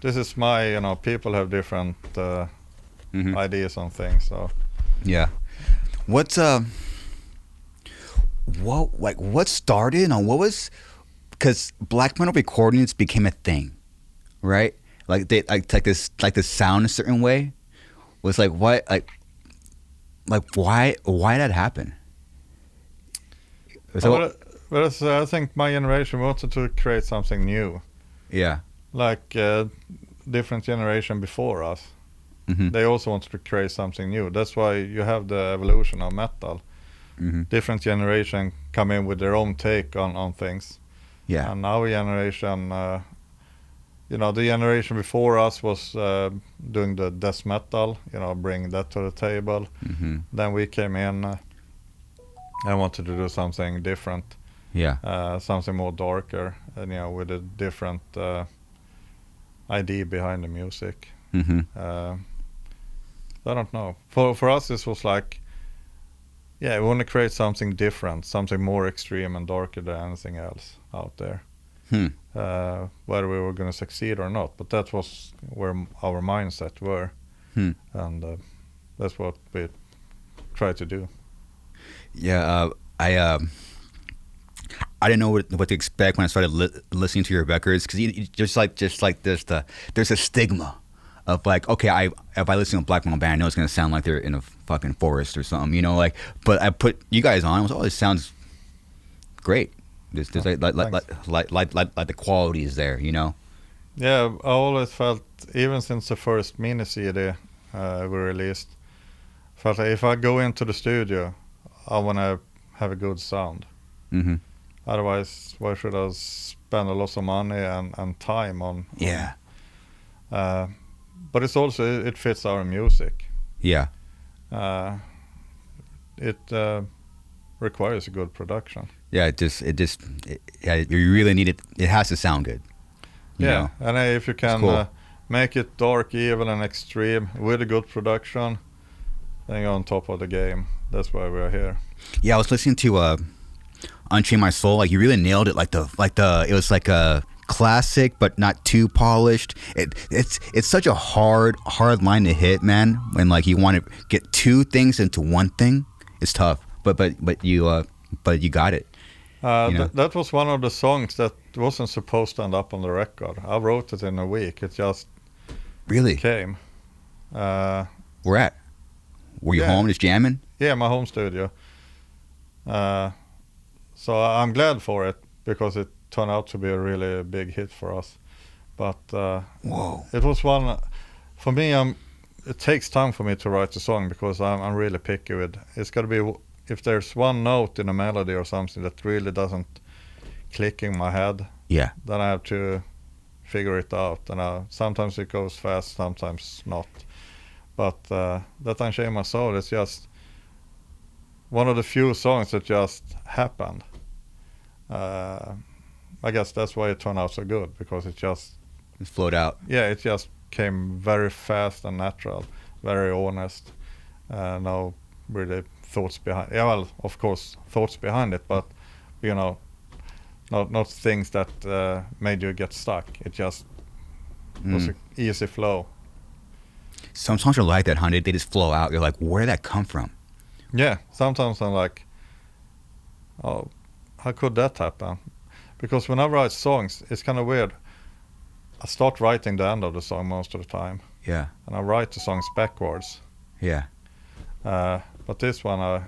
this is my. People have different ideas on things. So. Yeah. What started on what was? Because black metal recordings became a thing, right? Like they like this sound a certain way. Was like what why that happen? I think my generation wanted to create something new. Yeah. Like different generation before us. Mm-hmm. They also wanted to create something new. That's why you have the evolution of metal. Mm-hmm. Different generation come in with their own take on things. Yeah. And our generation, the generation before us was doing the death metal, bring that to the table. Mm-hmm. Then we came in and wanted to do something different. Yeah. Something more darker, and with a different idea behind the music. Mm-hmm. I don't know. For us, this was like, we want to create something different, something more extreme and darker than anything else out there. Whether we were going to succeed or not, but that was where our mindset were, and that's what we tried to do. Yeah, I didn't know what to expect when I started listening to your records, because just like there's a stigma of like, okay, if I listen to a black metal band, I know it's gonna sound like they're in a fucking forest or something, you know, like. But I put you guys on, I was, oh, this sounds great. There's like the quality is there, you know. Yeah, I always felt, even since the first mini CD we released, felt like if I go into the studio, I want to have a good sound. Mm-hmm. Otherwise, why should I spend a lot of money and time on? Yeah. But it's also, it fits our music. Yeah. It requires a good production. Yeah. You really need it. It has to sound good. You know? And if you can cool. make it dark, evil, and extreme with a good production, then you're on top of the game. That's why we're here. Yeah, I was listening to Unchain My Soul. Like, you really nailed it. It was like a classic, but not too polished. It's such a hard line to hit, man. When like you want to get two things into one thing, it's tough. But you got it. That was one of the songs that wasn't supposed to end up on the record. I wrote it in a week. It just really came. Where at? Were you home just jamming? Yeah, my home studio. So I'm glad for it, because it turned out to be a really big hit for us. But whoa, it was one for me. It takes time for me to write a song, because I'm really picky with. It's got to be, if there's one note in a melody or something that really doesn't click in my head, yeah, then I have to figure it out. And sometimes it goes fast, sometimes not. But that Unchain My Soul is just one of the few songs that just happened. I guess that's why it turned out so good, because it flowed out. Yeah, it just came very fast and natural, very honest. No really thoughts behind. Yeah, well, of course, thoughts behind it, but you know, not things that made you get stuck. It just was an easy flow. Some songs are like that, honey. They just flow out. You're like, where did that come from? Yeah, sometimes I'm like, oh, how could that happen? Because when I write songs, it's kind of weird. I start writing the end of the song most of the time. Yeah. And I write the songs backwards. Yeah. But this one I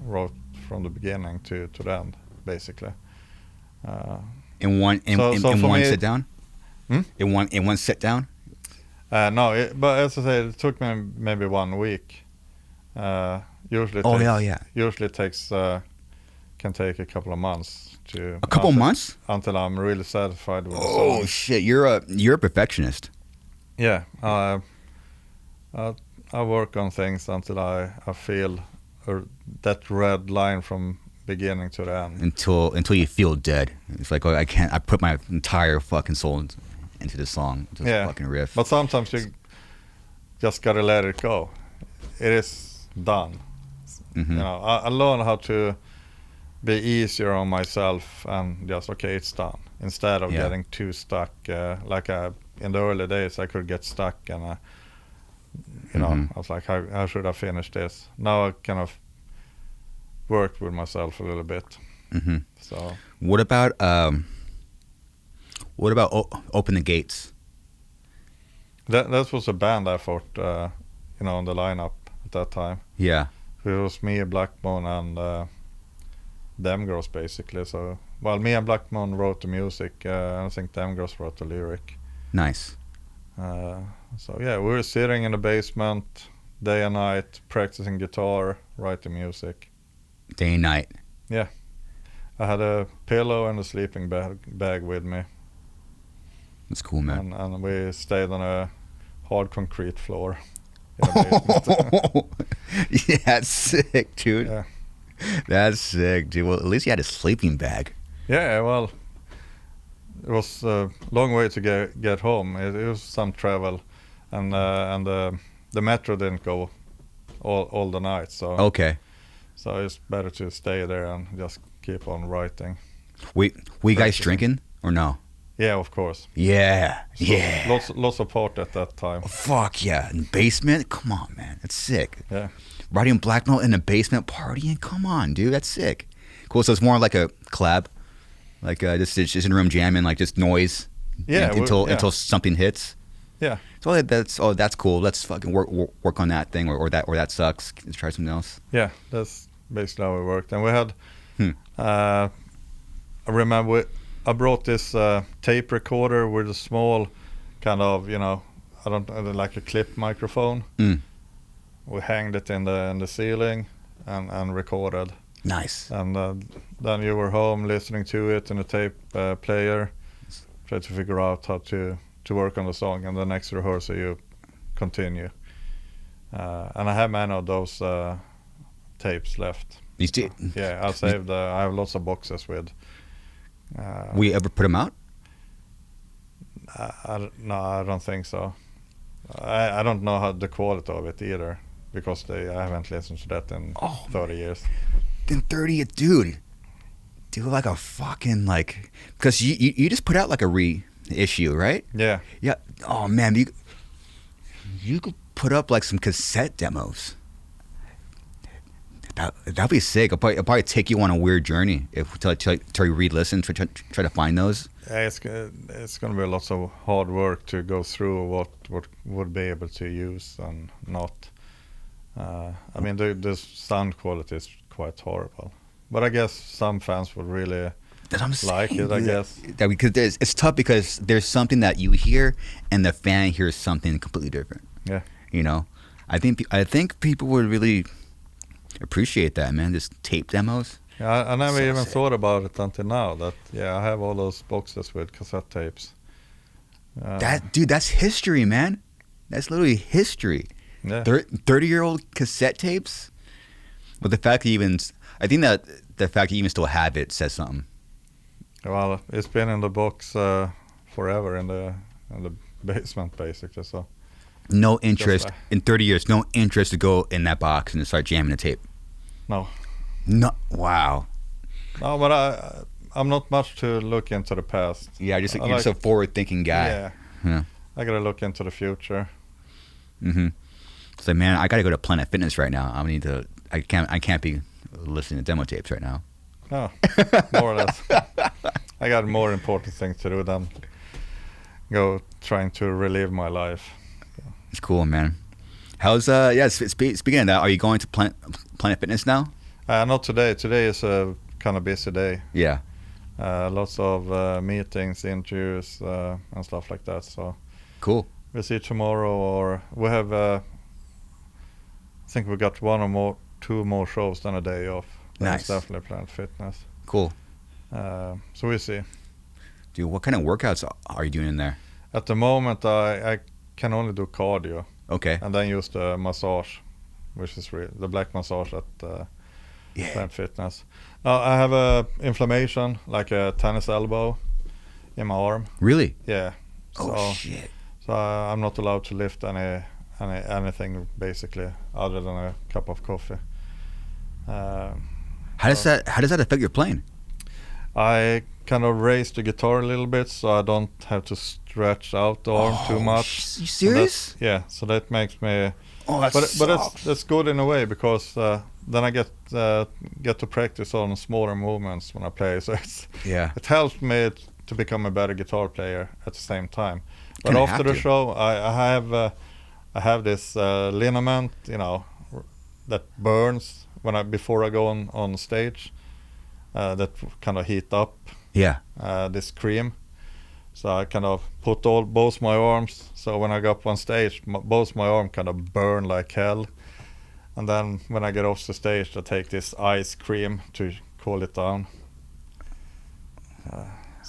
wrote from the beginning to the end, basically. In one sit down? In one sit down? No, but as I said, it took me maybe 1 week. Usually it takes can take a couple of months to. A couple months? Until I'm really satisfied with the song. Oh shit, you're a perfectionist. Yeah, I work on things until I feel that red line from beginning to the end. Until you feel dead. It's like, oh, I put my entire fucking soul into the song, just fucking riff. But sometimes you just gotta let it go. It is done. Mm-hmm. You know, I learned how to be easier on myself and just, okay, it's done, instead of getting too stuck. In the early days, I could get stuck, and I was like, how should I finish this? Now I kind of worked with myself a little bit. Mm-hmm. So what about Open the Gates? That was a band I thought, on the lineup at that time. Yeah. It was me, Blackbone, and Demgros, basically. So, well, me and Blackbone wrote the music, and I think Demgros wrote the lyric. Nice. So yeah, we were sitting in the basement day and night, practicing guitar, writing music. Day and night. Yeah. I had a pillow and a sleeping bag with me. That's cool, man. And we stayed on a hard concrete floor in the basement. Yeah, that's sick, dude. Yeah. That's sick, dude. Well, at least you had a sleeping bag. Yeah, well, it was a long way to get home. It was some travel, and the metro didn't go all the night. So okay. So it's better to stay there and just keep on writing. Were you guys drinking or no? Yeah, of course. Yeah, so yeah. Lots of party at that time. Fuck yeah! In the basement? Come on, man. That's sick. Yeah. writing black metal in a basement partying. Come on, dude, that's sick. Cool. So it's more like a collab, like just in a room jamming, like just noise. Yeah. Until something hits. Yeah. So that's cool. Let's fucking work on that thing, or that sucks. Let's try something else. Yeah, that's basically how it worked. And we had, I remember I brought this tape recorder with a small kind of, like a clip microphone. We hanged it in the ceiling and recorded. Nice. And then you were home listening to it in a tape player, try to figure out how to work on the song, and the next rehearsal you continue. And I have many of those tapes left. You did? Yeah, I saved. I have lots of boxes with. We ever put them out? No, I don't think so. I don't know how the quality of it either, because I haven't listened to that in 30 years. In 30, dude, do like a fucking because you just put out like a reissue, right? Yeah. Yeah. Oh man, you could put up like some cassette demos. That'd be sick. It'll probably take you on a weird journey till you re-listen, try to find those. Yeah, it's gonna be lots of hard work to go through what would be able to use and not. I mean, the sound quality is quite horrible, but I guess some fans would really like it. I guess because it's tough because there's something that you hear and the fan hears something completely different. Yeah, I think people would really appreciate that, man. Just tape demos. Yeah, I never even thought about it until now. That I have all those boxes with cassette tapes. That's history, man. That's literally history. Yeah. 30-year-old cassette tapes. But the fact that I think that the fact that you even still have it says something. Well, it's been in the box forever in the basement, basically. So. No interest in 30 years. No interest to go in that box and start jamming the tape. No. Wow. No, but I'm not much to look into the past. Yeah, you're just a forward-thinking guy. Yeah. I gotta look into the future. Mm-hmm. So man, I gotta go to Planet Fitness right now. I can't be listening to demo tapes right now. No, more or less. I got more important things to do than go trying to relive my life. It's cool, man. How's speaking of that, are you going to Planet Fitness now? Not today. Today is a kind of busy day. Yeah. Lots of meetings, interviews, and stuff like that. So cool. We'll see tomorrow, or we have. I think we got two more shows than a day off. Nice. That's definitely Planet Fitness. Cool. So we'll see. Dude, what kind of workouts are you doing in there? At the moment, I can only do cardio. Okay. And then use the massage, which is the black massage at Planet Fitness. Now I have a inflammation, like a tennis elbow, in my arm. Really? Yeah. Oh shit. So I'm not allowed to lift anything basically, other than a cup of coffee. How does that affect your playing? I kind of raise the guitar a little bit, so I don't have to stretch out the arm too much. You serious? So that makes me. Oh, but that's good in a way, because then I get to practice on smaller movements when I play. So it helps me to become a better guitar player at the same time. But after the show, I have this liniment, that burns before I go on stage. That kind of heat up. Yeah. This cream. So I kind of put both my arms. So when I go up on stage, both my arms kind of burn like hell. And then when I get off the stage, I take this ice cream to cool it down.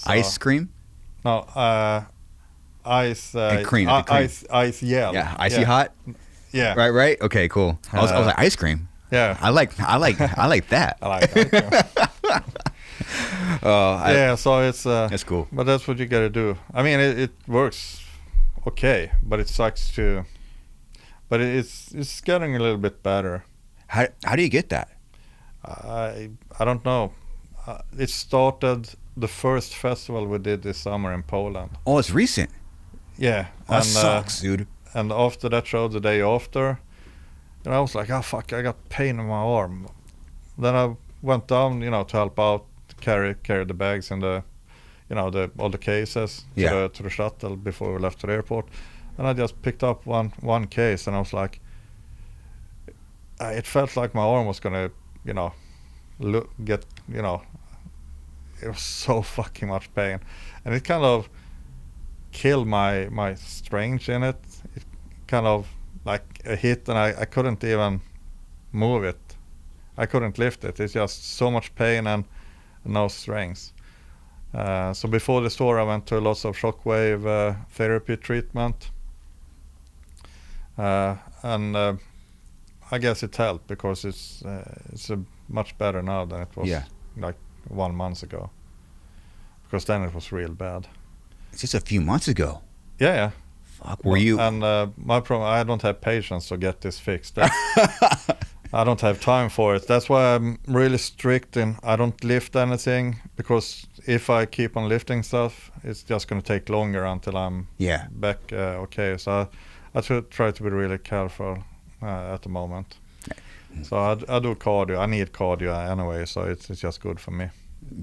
Ice cream? No, ice cream. Ice gel. Yeah, icy hot. Yeah. Right. Okay, cool. I was like ice cream. Yeah. I like that. I like that. So it's that's cool. But that's what you gotta do. I mean, it works okay, but it sucks too. But it's getting a little bit better. How do you get that? I don't know. It started the first festival we did this summer in Poland. Oh, it's recent. Yeah. That sucks, dude. And after that show, the day after, And I was like, oh fuck, I got pain in my arm. Then I went down, to help out, carry the bags in the, all the cases to the shuttle before we left to the airport. And I just picked up one case, and I was like, it felt like my arm was gonna, it was so fucking much pain, and it kind of killed my strength in it. It kind of like a hit, and I couldn't even move it. I couldn't lift it. It's just so much pain and no strength. So before the tour, I went to lots of shockwave therapy treatment, and I guess it helped because it's much better now than it was like 1 month ago. Because then it was real bad. It's just a few months ago. Yeah. Fuck, were you? And my problem, I don't have patience to get this fixed. I don't have time for it. That's why I'm really strict in I don't lift anything, because if I keep on lifting stuff, it's just going to take longer until I'm back okay. So I try to be really careful at the moment. So I do cardio. I need cardio anyway, so it's just good for me.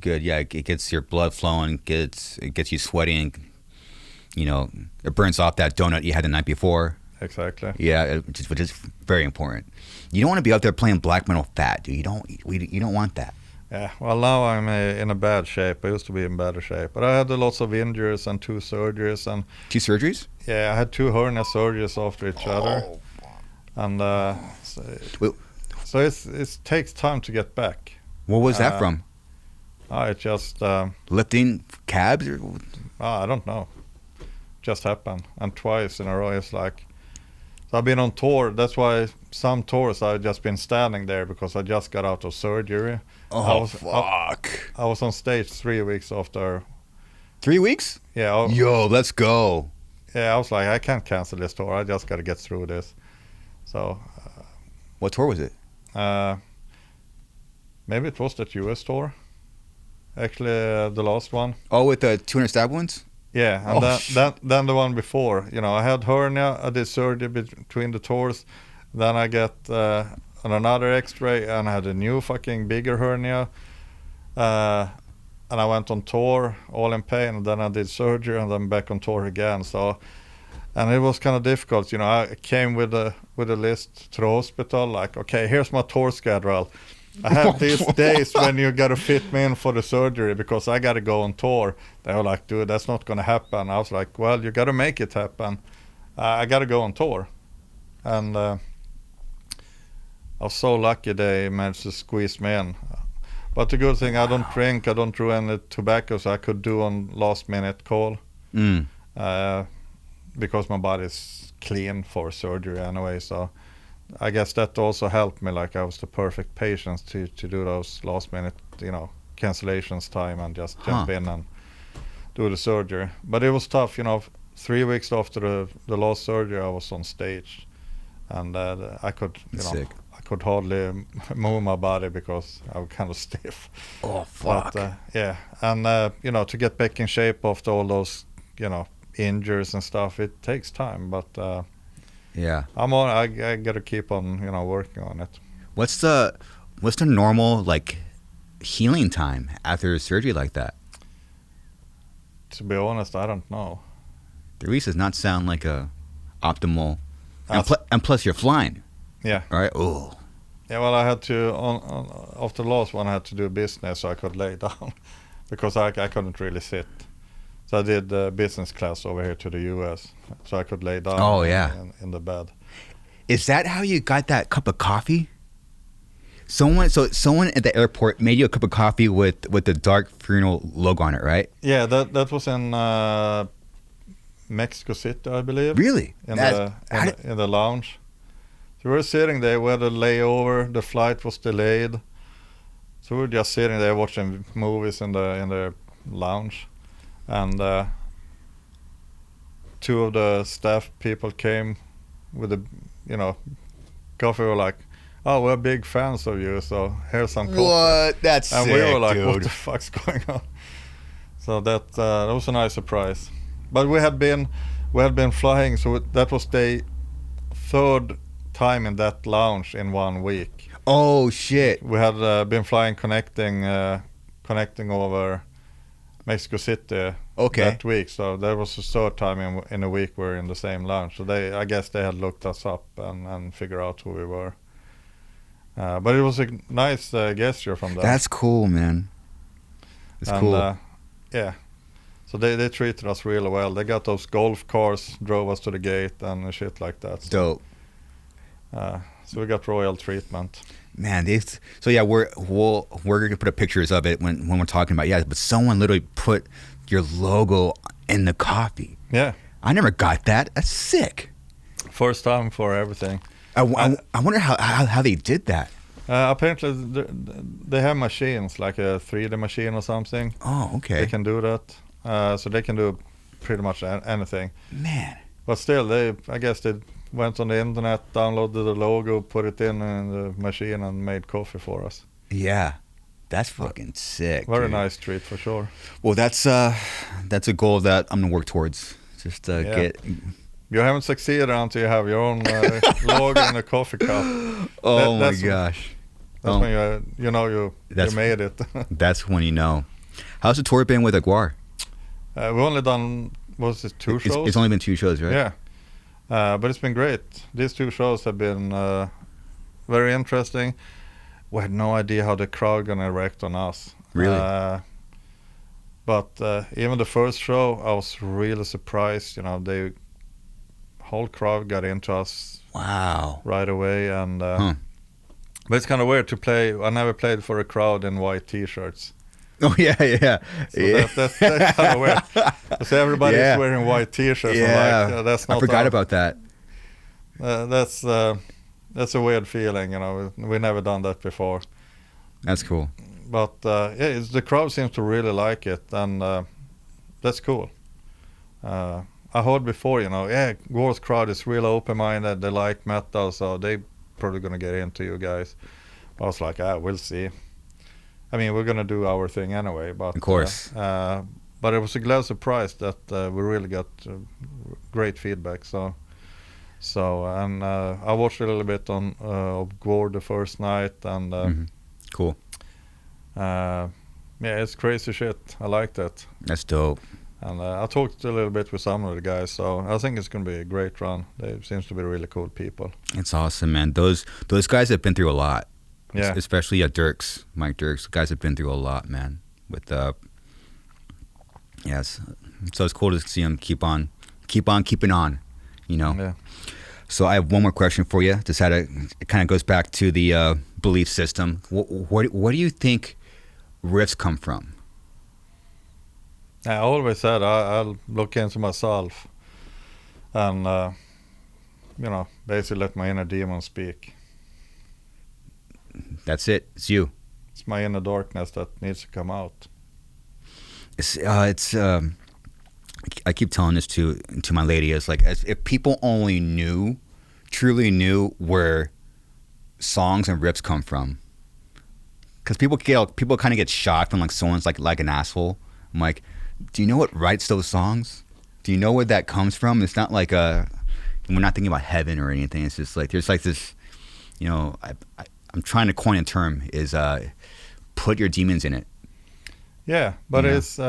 Good, yeah. It gets your blood flowing. It gets you sweating. It burns off that donut you had the night before. Exactly. Yeah, which is very important. You don't want to be out there playing black metal fat, dude. You don't want that. Yeah. Well, now I'm in a bad shape. I used to be in better shape, but I had lots of injuries and 2 surgeries and 2 surgeries. Yeah, I had 2 hernia surgeries after each other, and so it takes time to get back. What was that from? It just lifting cabs or? I don't know. Just happened, and twice in a row. It's like, so I've been on tour. That's why some tours I've just been standing there because I just got out of surgery. Fuck! I was on stage 3 weeks after. 3 weeks? Yeah. Yo, let's go. Yeah, I was like, I can't cancel this tour. I just got to get through this. So. What tour was it? Maybe it was that US tour. Actually, the last one. Oh, with the 200 stab wounds? Yeah, and then the one before. I had hernia. I did surgery between the tours. Then I got on another X-ray, and I had a new fucking bigger hernia. And I went on tour, all in pain. And then I did surgery, and then back on tour again. So, and it was kind of difficult. I came with a list to the hospital, like, okay, here's my tour schedule. I have these days when you got to fit me in for the surgery because I got to go on tour. They were like, dude, that's not going to happen. I was like, well, you got to make it happen. I got to go on tour. And I was so lucky they managed to squeeze me in. But the good thing, I don't drink, I don't do any tobacco, so I could do on last minute call. Because my body's clean for surgery anyway, so I guess that also helped me. Like I was the perfect patient to do those last minute, cancellations time and just jump in and do the surgery. But it was tough, 3 weeks after the last surgery, I was on stage, and I could, I could hardly move my body because I was kind of stiff. Oh fuck! But, yeah, and to get back in shape after all those, injuries and stuff, it takes time, but. Yeah, I gotta keep on, working on it. What's the normal healing time after a surgery like that? To be honest, I don't know. 3 weeks does not sound like a optimal. And plus, you're flying. Yeah. All right. Oh. Yeah. Well, I had to after the last one, I had to do business so I could lay down because I couldn't really sit. So I did business class over here to the US, so I could lay down. Oh, yeah. in the bed. Is that how you got that cup of coffee? Someone at the airport made you a cup of coffee with the dark funeral logo on it, right? Yeah, that was in Mexico City, I believe. Really? In the lounge. So we were sitting there. We had a layover. The flight was delayed, so we were just sitting there watching movies in the lounge. And 2 of the staff people came with coffee. We were like, oh, we're big fans of you, so here's some coffee. What? That's and sick, we were like, dude. what the fuck's going on? So that was a nice surprise. But we had been flying, so that was the 3rd time in that lounge in 1 week. Oh shit. We had been connecting over Mexico City that week, so there was a third time in a week we're in the same lounge. So I guess they had looked us up and figured out who we were. But it was a nice gesture from them. That's cool, man. It's cool. Yeah. So they treated us really well. They got those golf cars, drove us to the gate and shit like that. Dope. So we got royal treatment. Man, so yeah, we're gonna put up pictures of it when we're talking about but someone literally put your logo in the coffee. Yeah. I never got that. That's sick. First time for everything. I wonder how they did that. Apparently they have machines, like a 3D machine or something. Oh, okay. They can do that. So they can do pretty much anything. Man. But still, I guess they went on the internet, downloaded the logo, put it in the machine and made coffee for us. Yeah. That's fucking sick. Very nice treat for sure. Well, that's a goal that I'm going to work towards. Just get... You haven't succeeded until you have your own logo in a coffee cup. Oh my gosh. That's when you made it. That's when you know. How's the tour been with Gwar? We've only done, two shows? It's only been 2 shows, right? Yeah. But it's been great. These 2 shows have been very interesting. We had no idea how the crowd gonna react on us. Really? But even the first show, I was really surprised. The whole crowd got into us. Wow. Right away, and but it's kind of weird to play. I never played for a crowd in white T-shirts. Oh yeah. So that's kind of weird. Because everybody's wearing white T-shirts. Yeah, that's not. I forgot about that. That's a weird feeling. We never done that before. That's cool. But the crowd seems to really like it, and that's cool. I heard before, Gwar's crowd is real open-minded. They like metal, so they probably gonna get into you guys. I was like, we'll see. I mean, we're gonna do our thing anyway, but of course. But it was a glad surprise that we really got great feedback. So and I watched a little bit of Gwar the first night, and cool. It's crazy shit. I liked it. That's dope. And I talked a little bit with some of the guys, so I think it's going to be a great run. They seems to be really cool people. It's awesome, man. Those guys have been through a lot. Yeah. Especially Mike Dirks. Guys have been through a lot, man. With yes. So it's cool to see them keep on keeping on, Yeah. So I have one more question for you. It kind of goes back to the belief system. Where do you think riffs come from? I always said I'll look into myself and, basically let my inner demon speak. That's it. It's you. It's my inner darkness that needs to come out. I keep telling this to my lady. It's like, if people only truly knew where songs and riffs come from. Because people kind of get shocked when someone's like an asshole. I'm like, do you know what writes those songs? Do you know where that comes from? It's not like we're not thinking about heaven or anything. It's just like there's like this, I'm trying to coin a term is put your demons in it. Yeah, but it's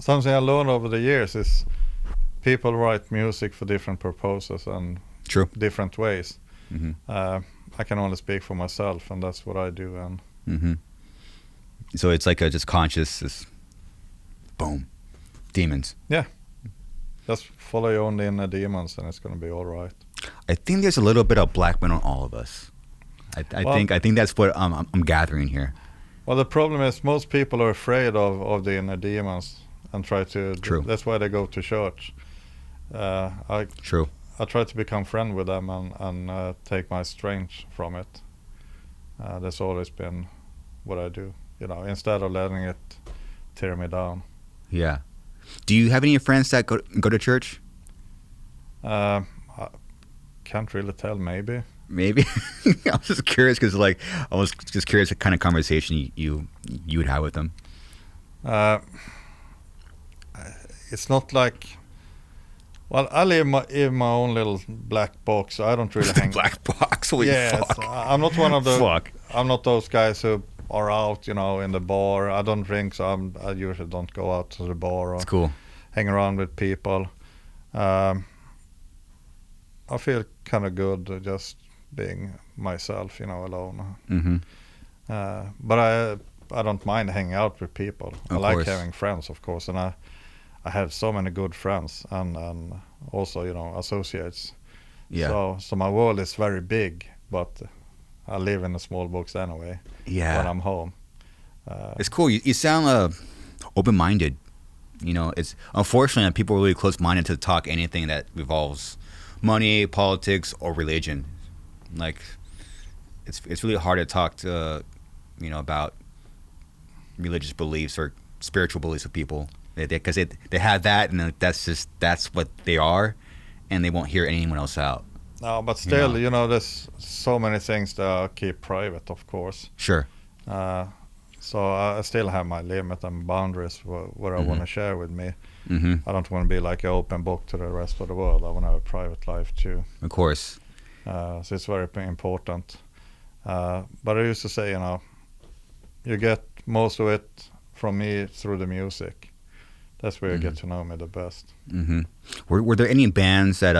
something I learned over the years is people write music for different purposes and different ways. Mm-hmm. I can only speak for myself, and that's what I do. And so it's like just conscious. Boom. Demons. Yeah. Just follow your own inner demons and it's going to be all right. I think there's a little bit of black men on all of us. I think that's what I'm gathering here. Well, the problem is most people are afraid of the inner demons and try to... True. That's why they go to church. True. I try to become friend with them and take my strength from it. That's always been what I do, instead of letting it tear me down. Yeah. Do you have any friends that go to church? I can't really tell. Maybe. I was just curious because I was just curious what kind of conversation you would have with them. It's not like Well, I live in my own little black box, so I don't really hang. Black box. Holy fuck. I'm not one of the. Fuck. I'm not those guys who are out, in the bar. I don't drink, so I usually don't go out to the bar or It's cool. hang around with people. I feel kind of good just being myself, alone. Mm-hmm. But I don't mind hanging out with people. I Of like course. having friends, of course, and I have so many good friends and also associates. Yeah. So my world is very big, but I live in a small box anyway Yeah. when I'm home. It's cool. You sound open-minded. It's unfortunately people are really close-minded to talk anything that revolves money, politics, or religion. Like, it's really hard to talk to, about religious beliefs or spiritual beliefs with people because they have that and that's what they are, and they won't hear anyone else out. No, but still, there's so many things that I keep private, of course. Sure. So I still have my limit and boundaries where I want to share with me. Mm-hmm. I don't want to be like an open book to the rest of the world. I want to have a private life too. Of course. So it's very important. But I used to say, you get most of it from me through the music. That's where you get to know me the best. Mm-hmm. Were there any bands that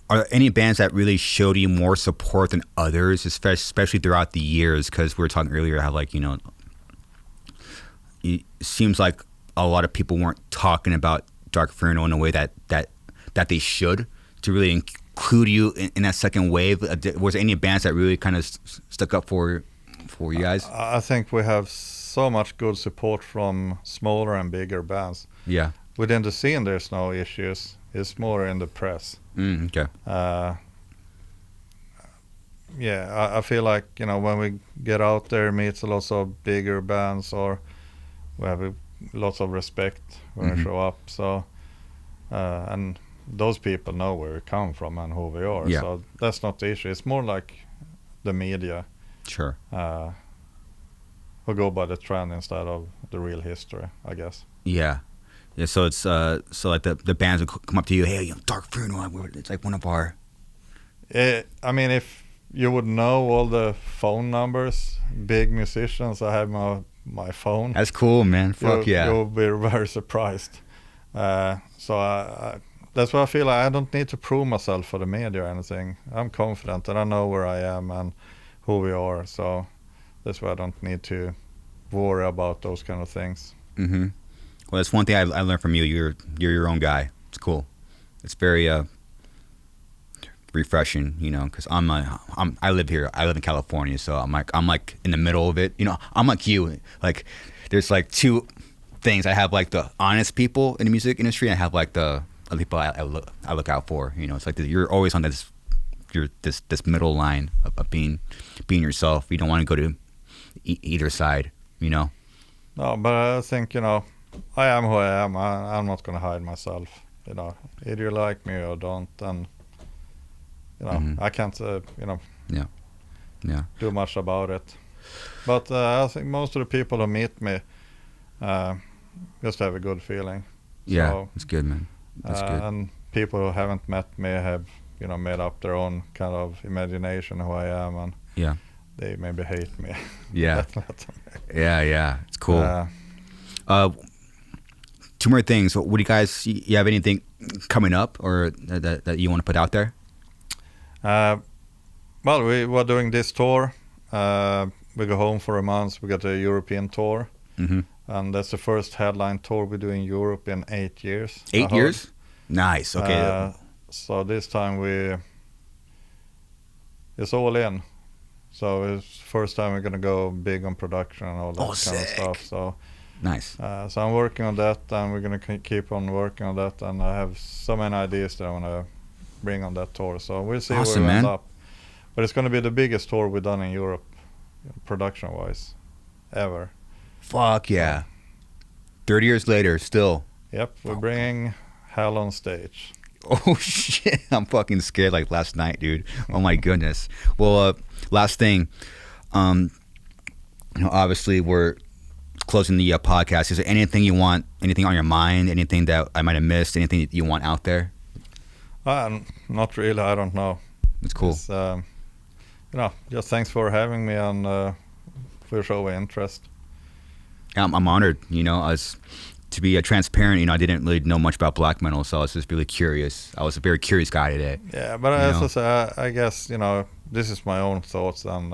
are there any bands that really showed you more support than others, especially throughout the years? Because we were talking earlier how it seems like a lot of people weren't talking about Dark Inferno in a way that they should to really include you in that second wave. Was there any bands that really kind of stuck up for you guys? I think we have so much good support from smaller and bigger bands. Yeah. Within the scene, there's no issues. It's more in the press. Okay. I feel like when we get out there, meet lots of bigger bands, or we have lots of respect when we show up. So and those people know where we come from and who we are. Yeah. So that's not the issue. It's more like the media. Sure. Who go by the trend instead of the real history, I guess. Yeah. Yeah, so it's so like the bands would come up to you, hey, Dark Inferno, it's like one of our. I mean, if you would know all the phone numbers, big musicians, I have my phone. That's cool, man. Fuck yeah. You'll be very surprised. So I that's why I feel like I don't need to prove myself for the media or anything. I'm confident and I know where I am and who we are. So that's why I don't need to worry about those kind of things. Mm-hmm. Well, that's one thing I learned from you. You're your own guy. It's cool. It's very refreshing, because I live here. I live in California, so I'm like in the middle of it. I'm like you. Like, there's like two things. I have like the honest people in the music industry, and I have like the other people I look out for. It's like you're always on this middle line of being yourself. You don't want to go to either side. No, but I think I am who I am. I'm not going to hide myself. Either you like me or don't, and I can't do much about it. But I think most of the people who meet me just have a good feeling. Yeah, so, it's good, man. That's good. And people who haven't met me have made up their own kind of imagination who I am, and they maybe hate me. Yeah. Yeah. It's cool. Two more things. What do you guys? You have anything coming up or that you want to put out there? Well, we were doing this tour. We go home for a month. We got a European tour, and that's the first headline tour we do in Europe in 8 years. 8 years? Nice. Okay. So this time it's all in. So it's first time we're gonna go big on production and all that kind of stuff. So nice. So I'm working on that, and we're gonna keep on working on that. And I have so many ideas that I wanna bring on that tour. So we'll see where we end up. But it's gonna be the biggest tour we've done in Europe, production-wise, ever. Fuck yeah! 30 years later, still. Yep, we're bringing hell on stage. Oh shit! I'm fucking scared like last night, dude. Oh my goodness. Well, last thing, obviously we're closing the podcast, is there anything you want, anything on your mind, anything that I might have missed, anything that you want out there? Not really. I don't know. It's cool. It's, just thanks for having me and for showing interest. I'm honored. To be transparent, I didn't really know much about black metal, so I was just really curious. I was a very curious guy today. Yeah, but as I say, I guess, this is my own thoughts, and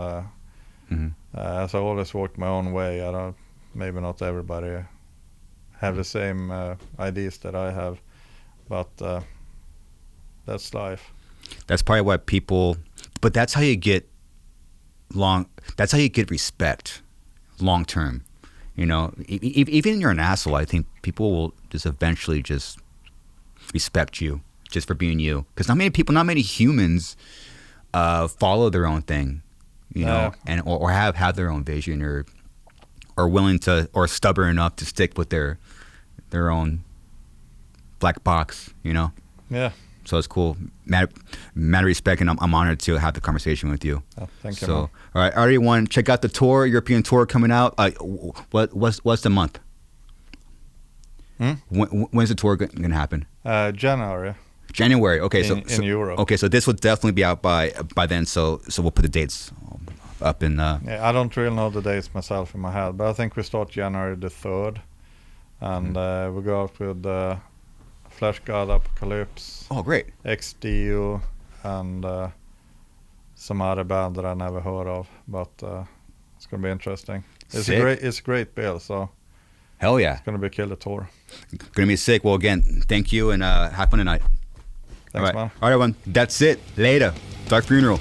as I always walk my own way, maybe not everybody have the same ideas that I have, but that's life. That's probably what people, but that's how you get respect long term. Even you're an asshole, I think people will just eventually just respect you just for being you. Because not many humans follow their own thing, and or have their own vision, or willing to, or stubborn enough to stick with their own black box. Yeah. So it's cool. Mad respect, and I'm honored to have the conversation with you. Oh, thank you. So, all right, everyone, check out the tour, European tour coming out. What's the month? When's the tour going to happen? January. January. Okay, in Europe. Okay, so this will definitely be out by then. So we'll put the dates up in. Yeah, I don't really know the dates myself in my head, but I think we start January the 3rd, and we go out with Flesh God Apocalypse. Oh, great. XDU and some other band that I never heard of, but it's gonna be interesting. It's a great bill, so hell yeah, it's gonna be a killer tour. Gonna be sick. Well, again, thank you, and have fun tonight. Thanks, man. All right, everyone. That's it. Later. Dark Funeral.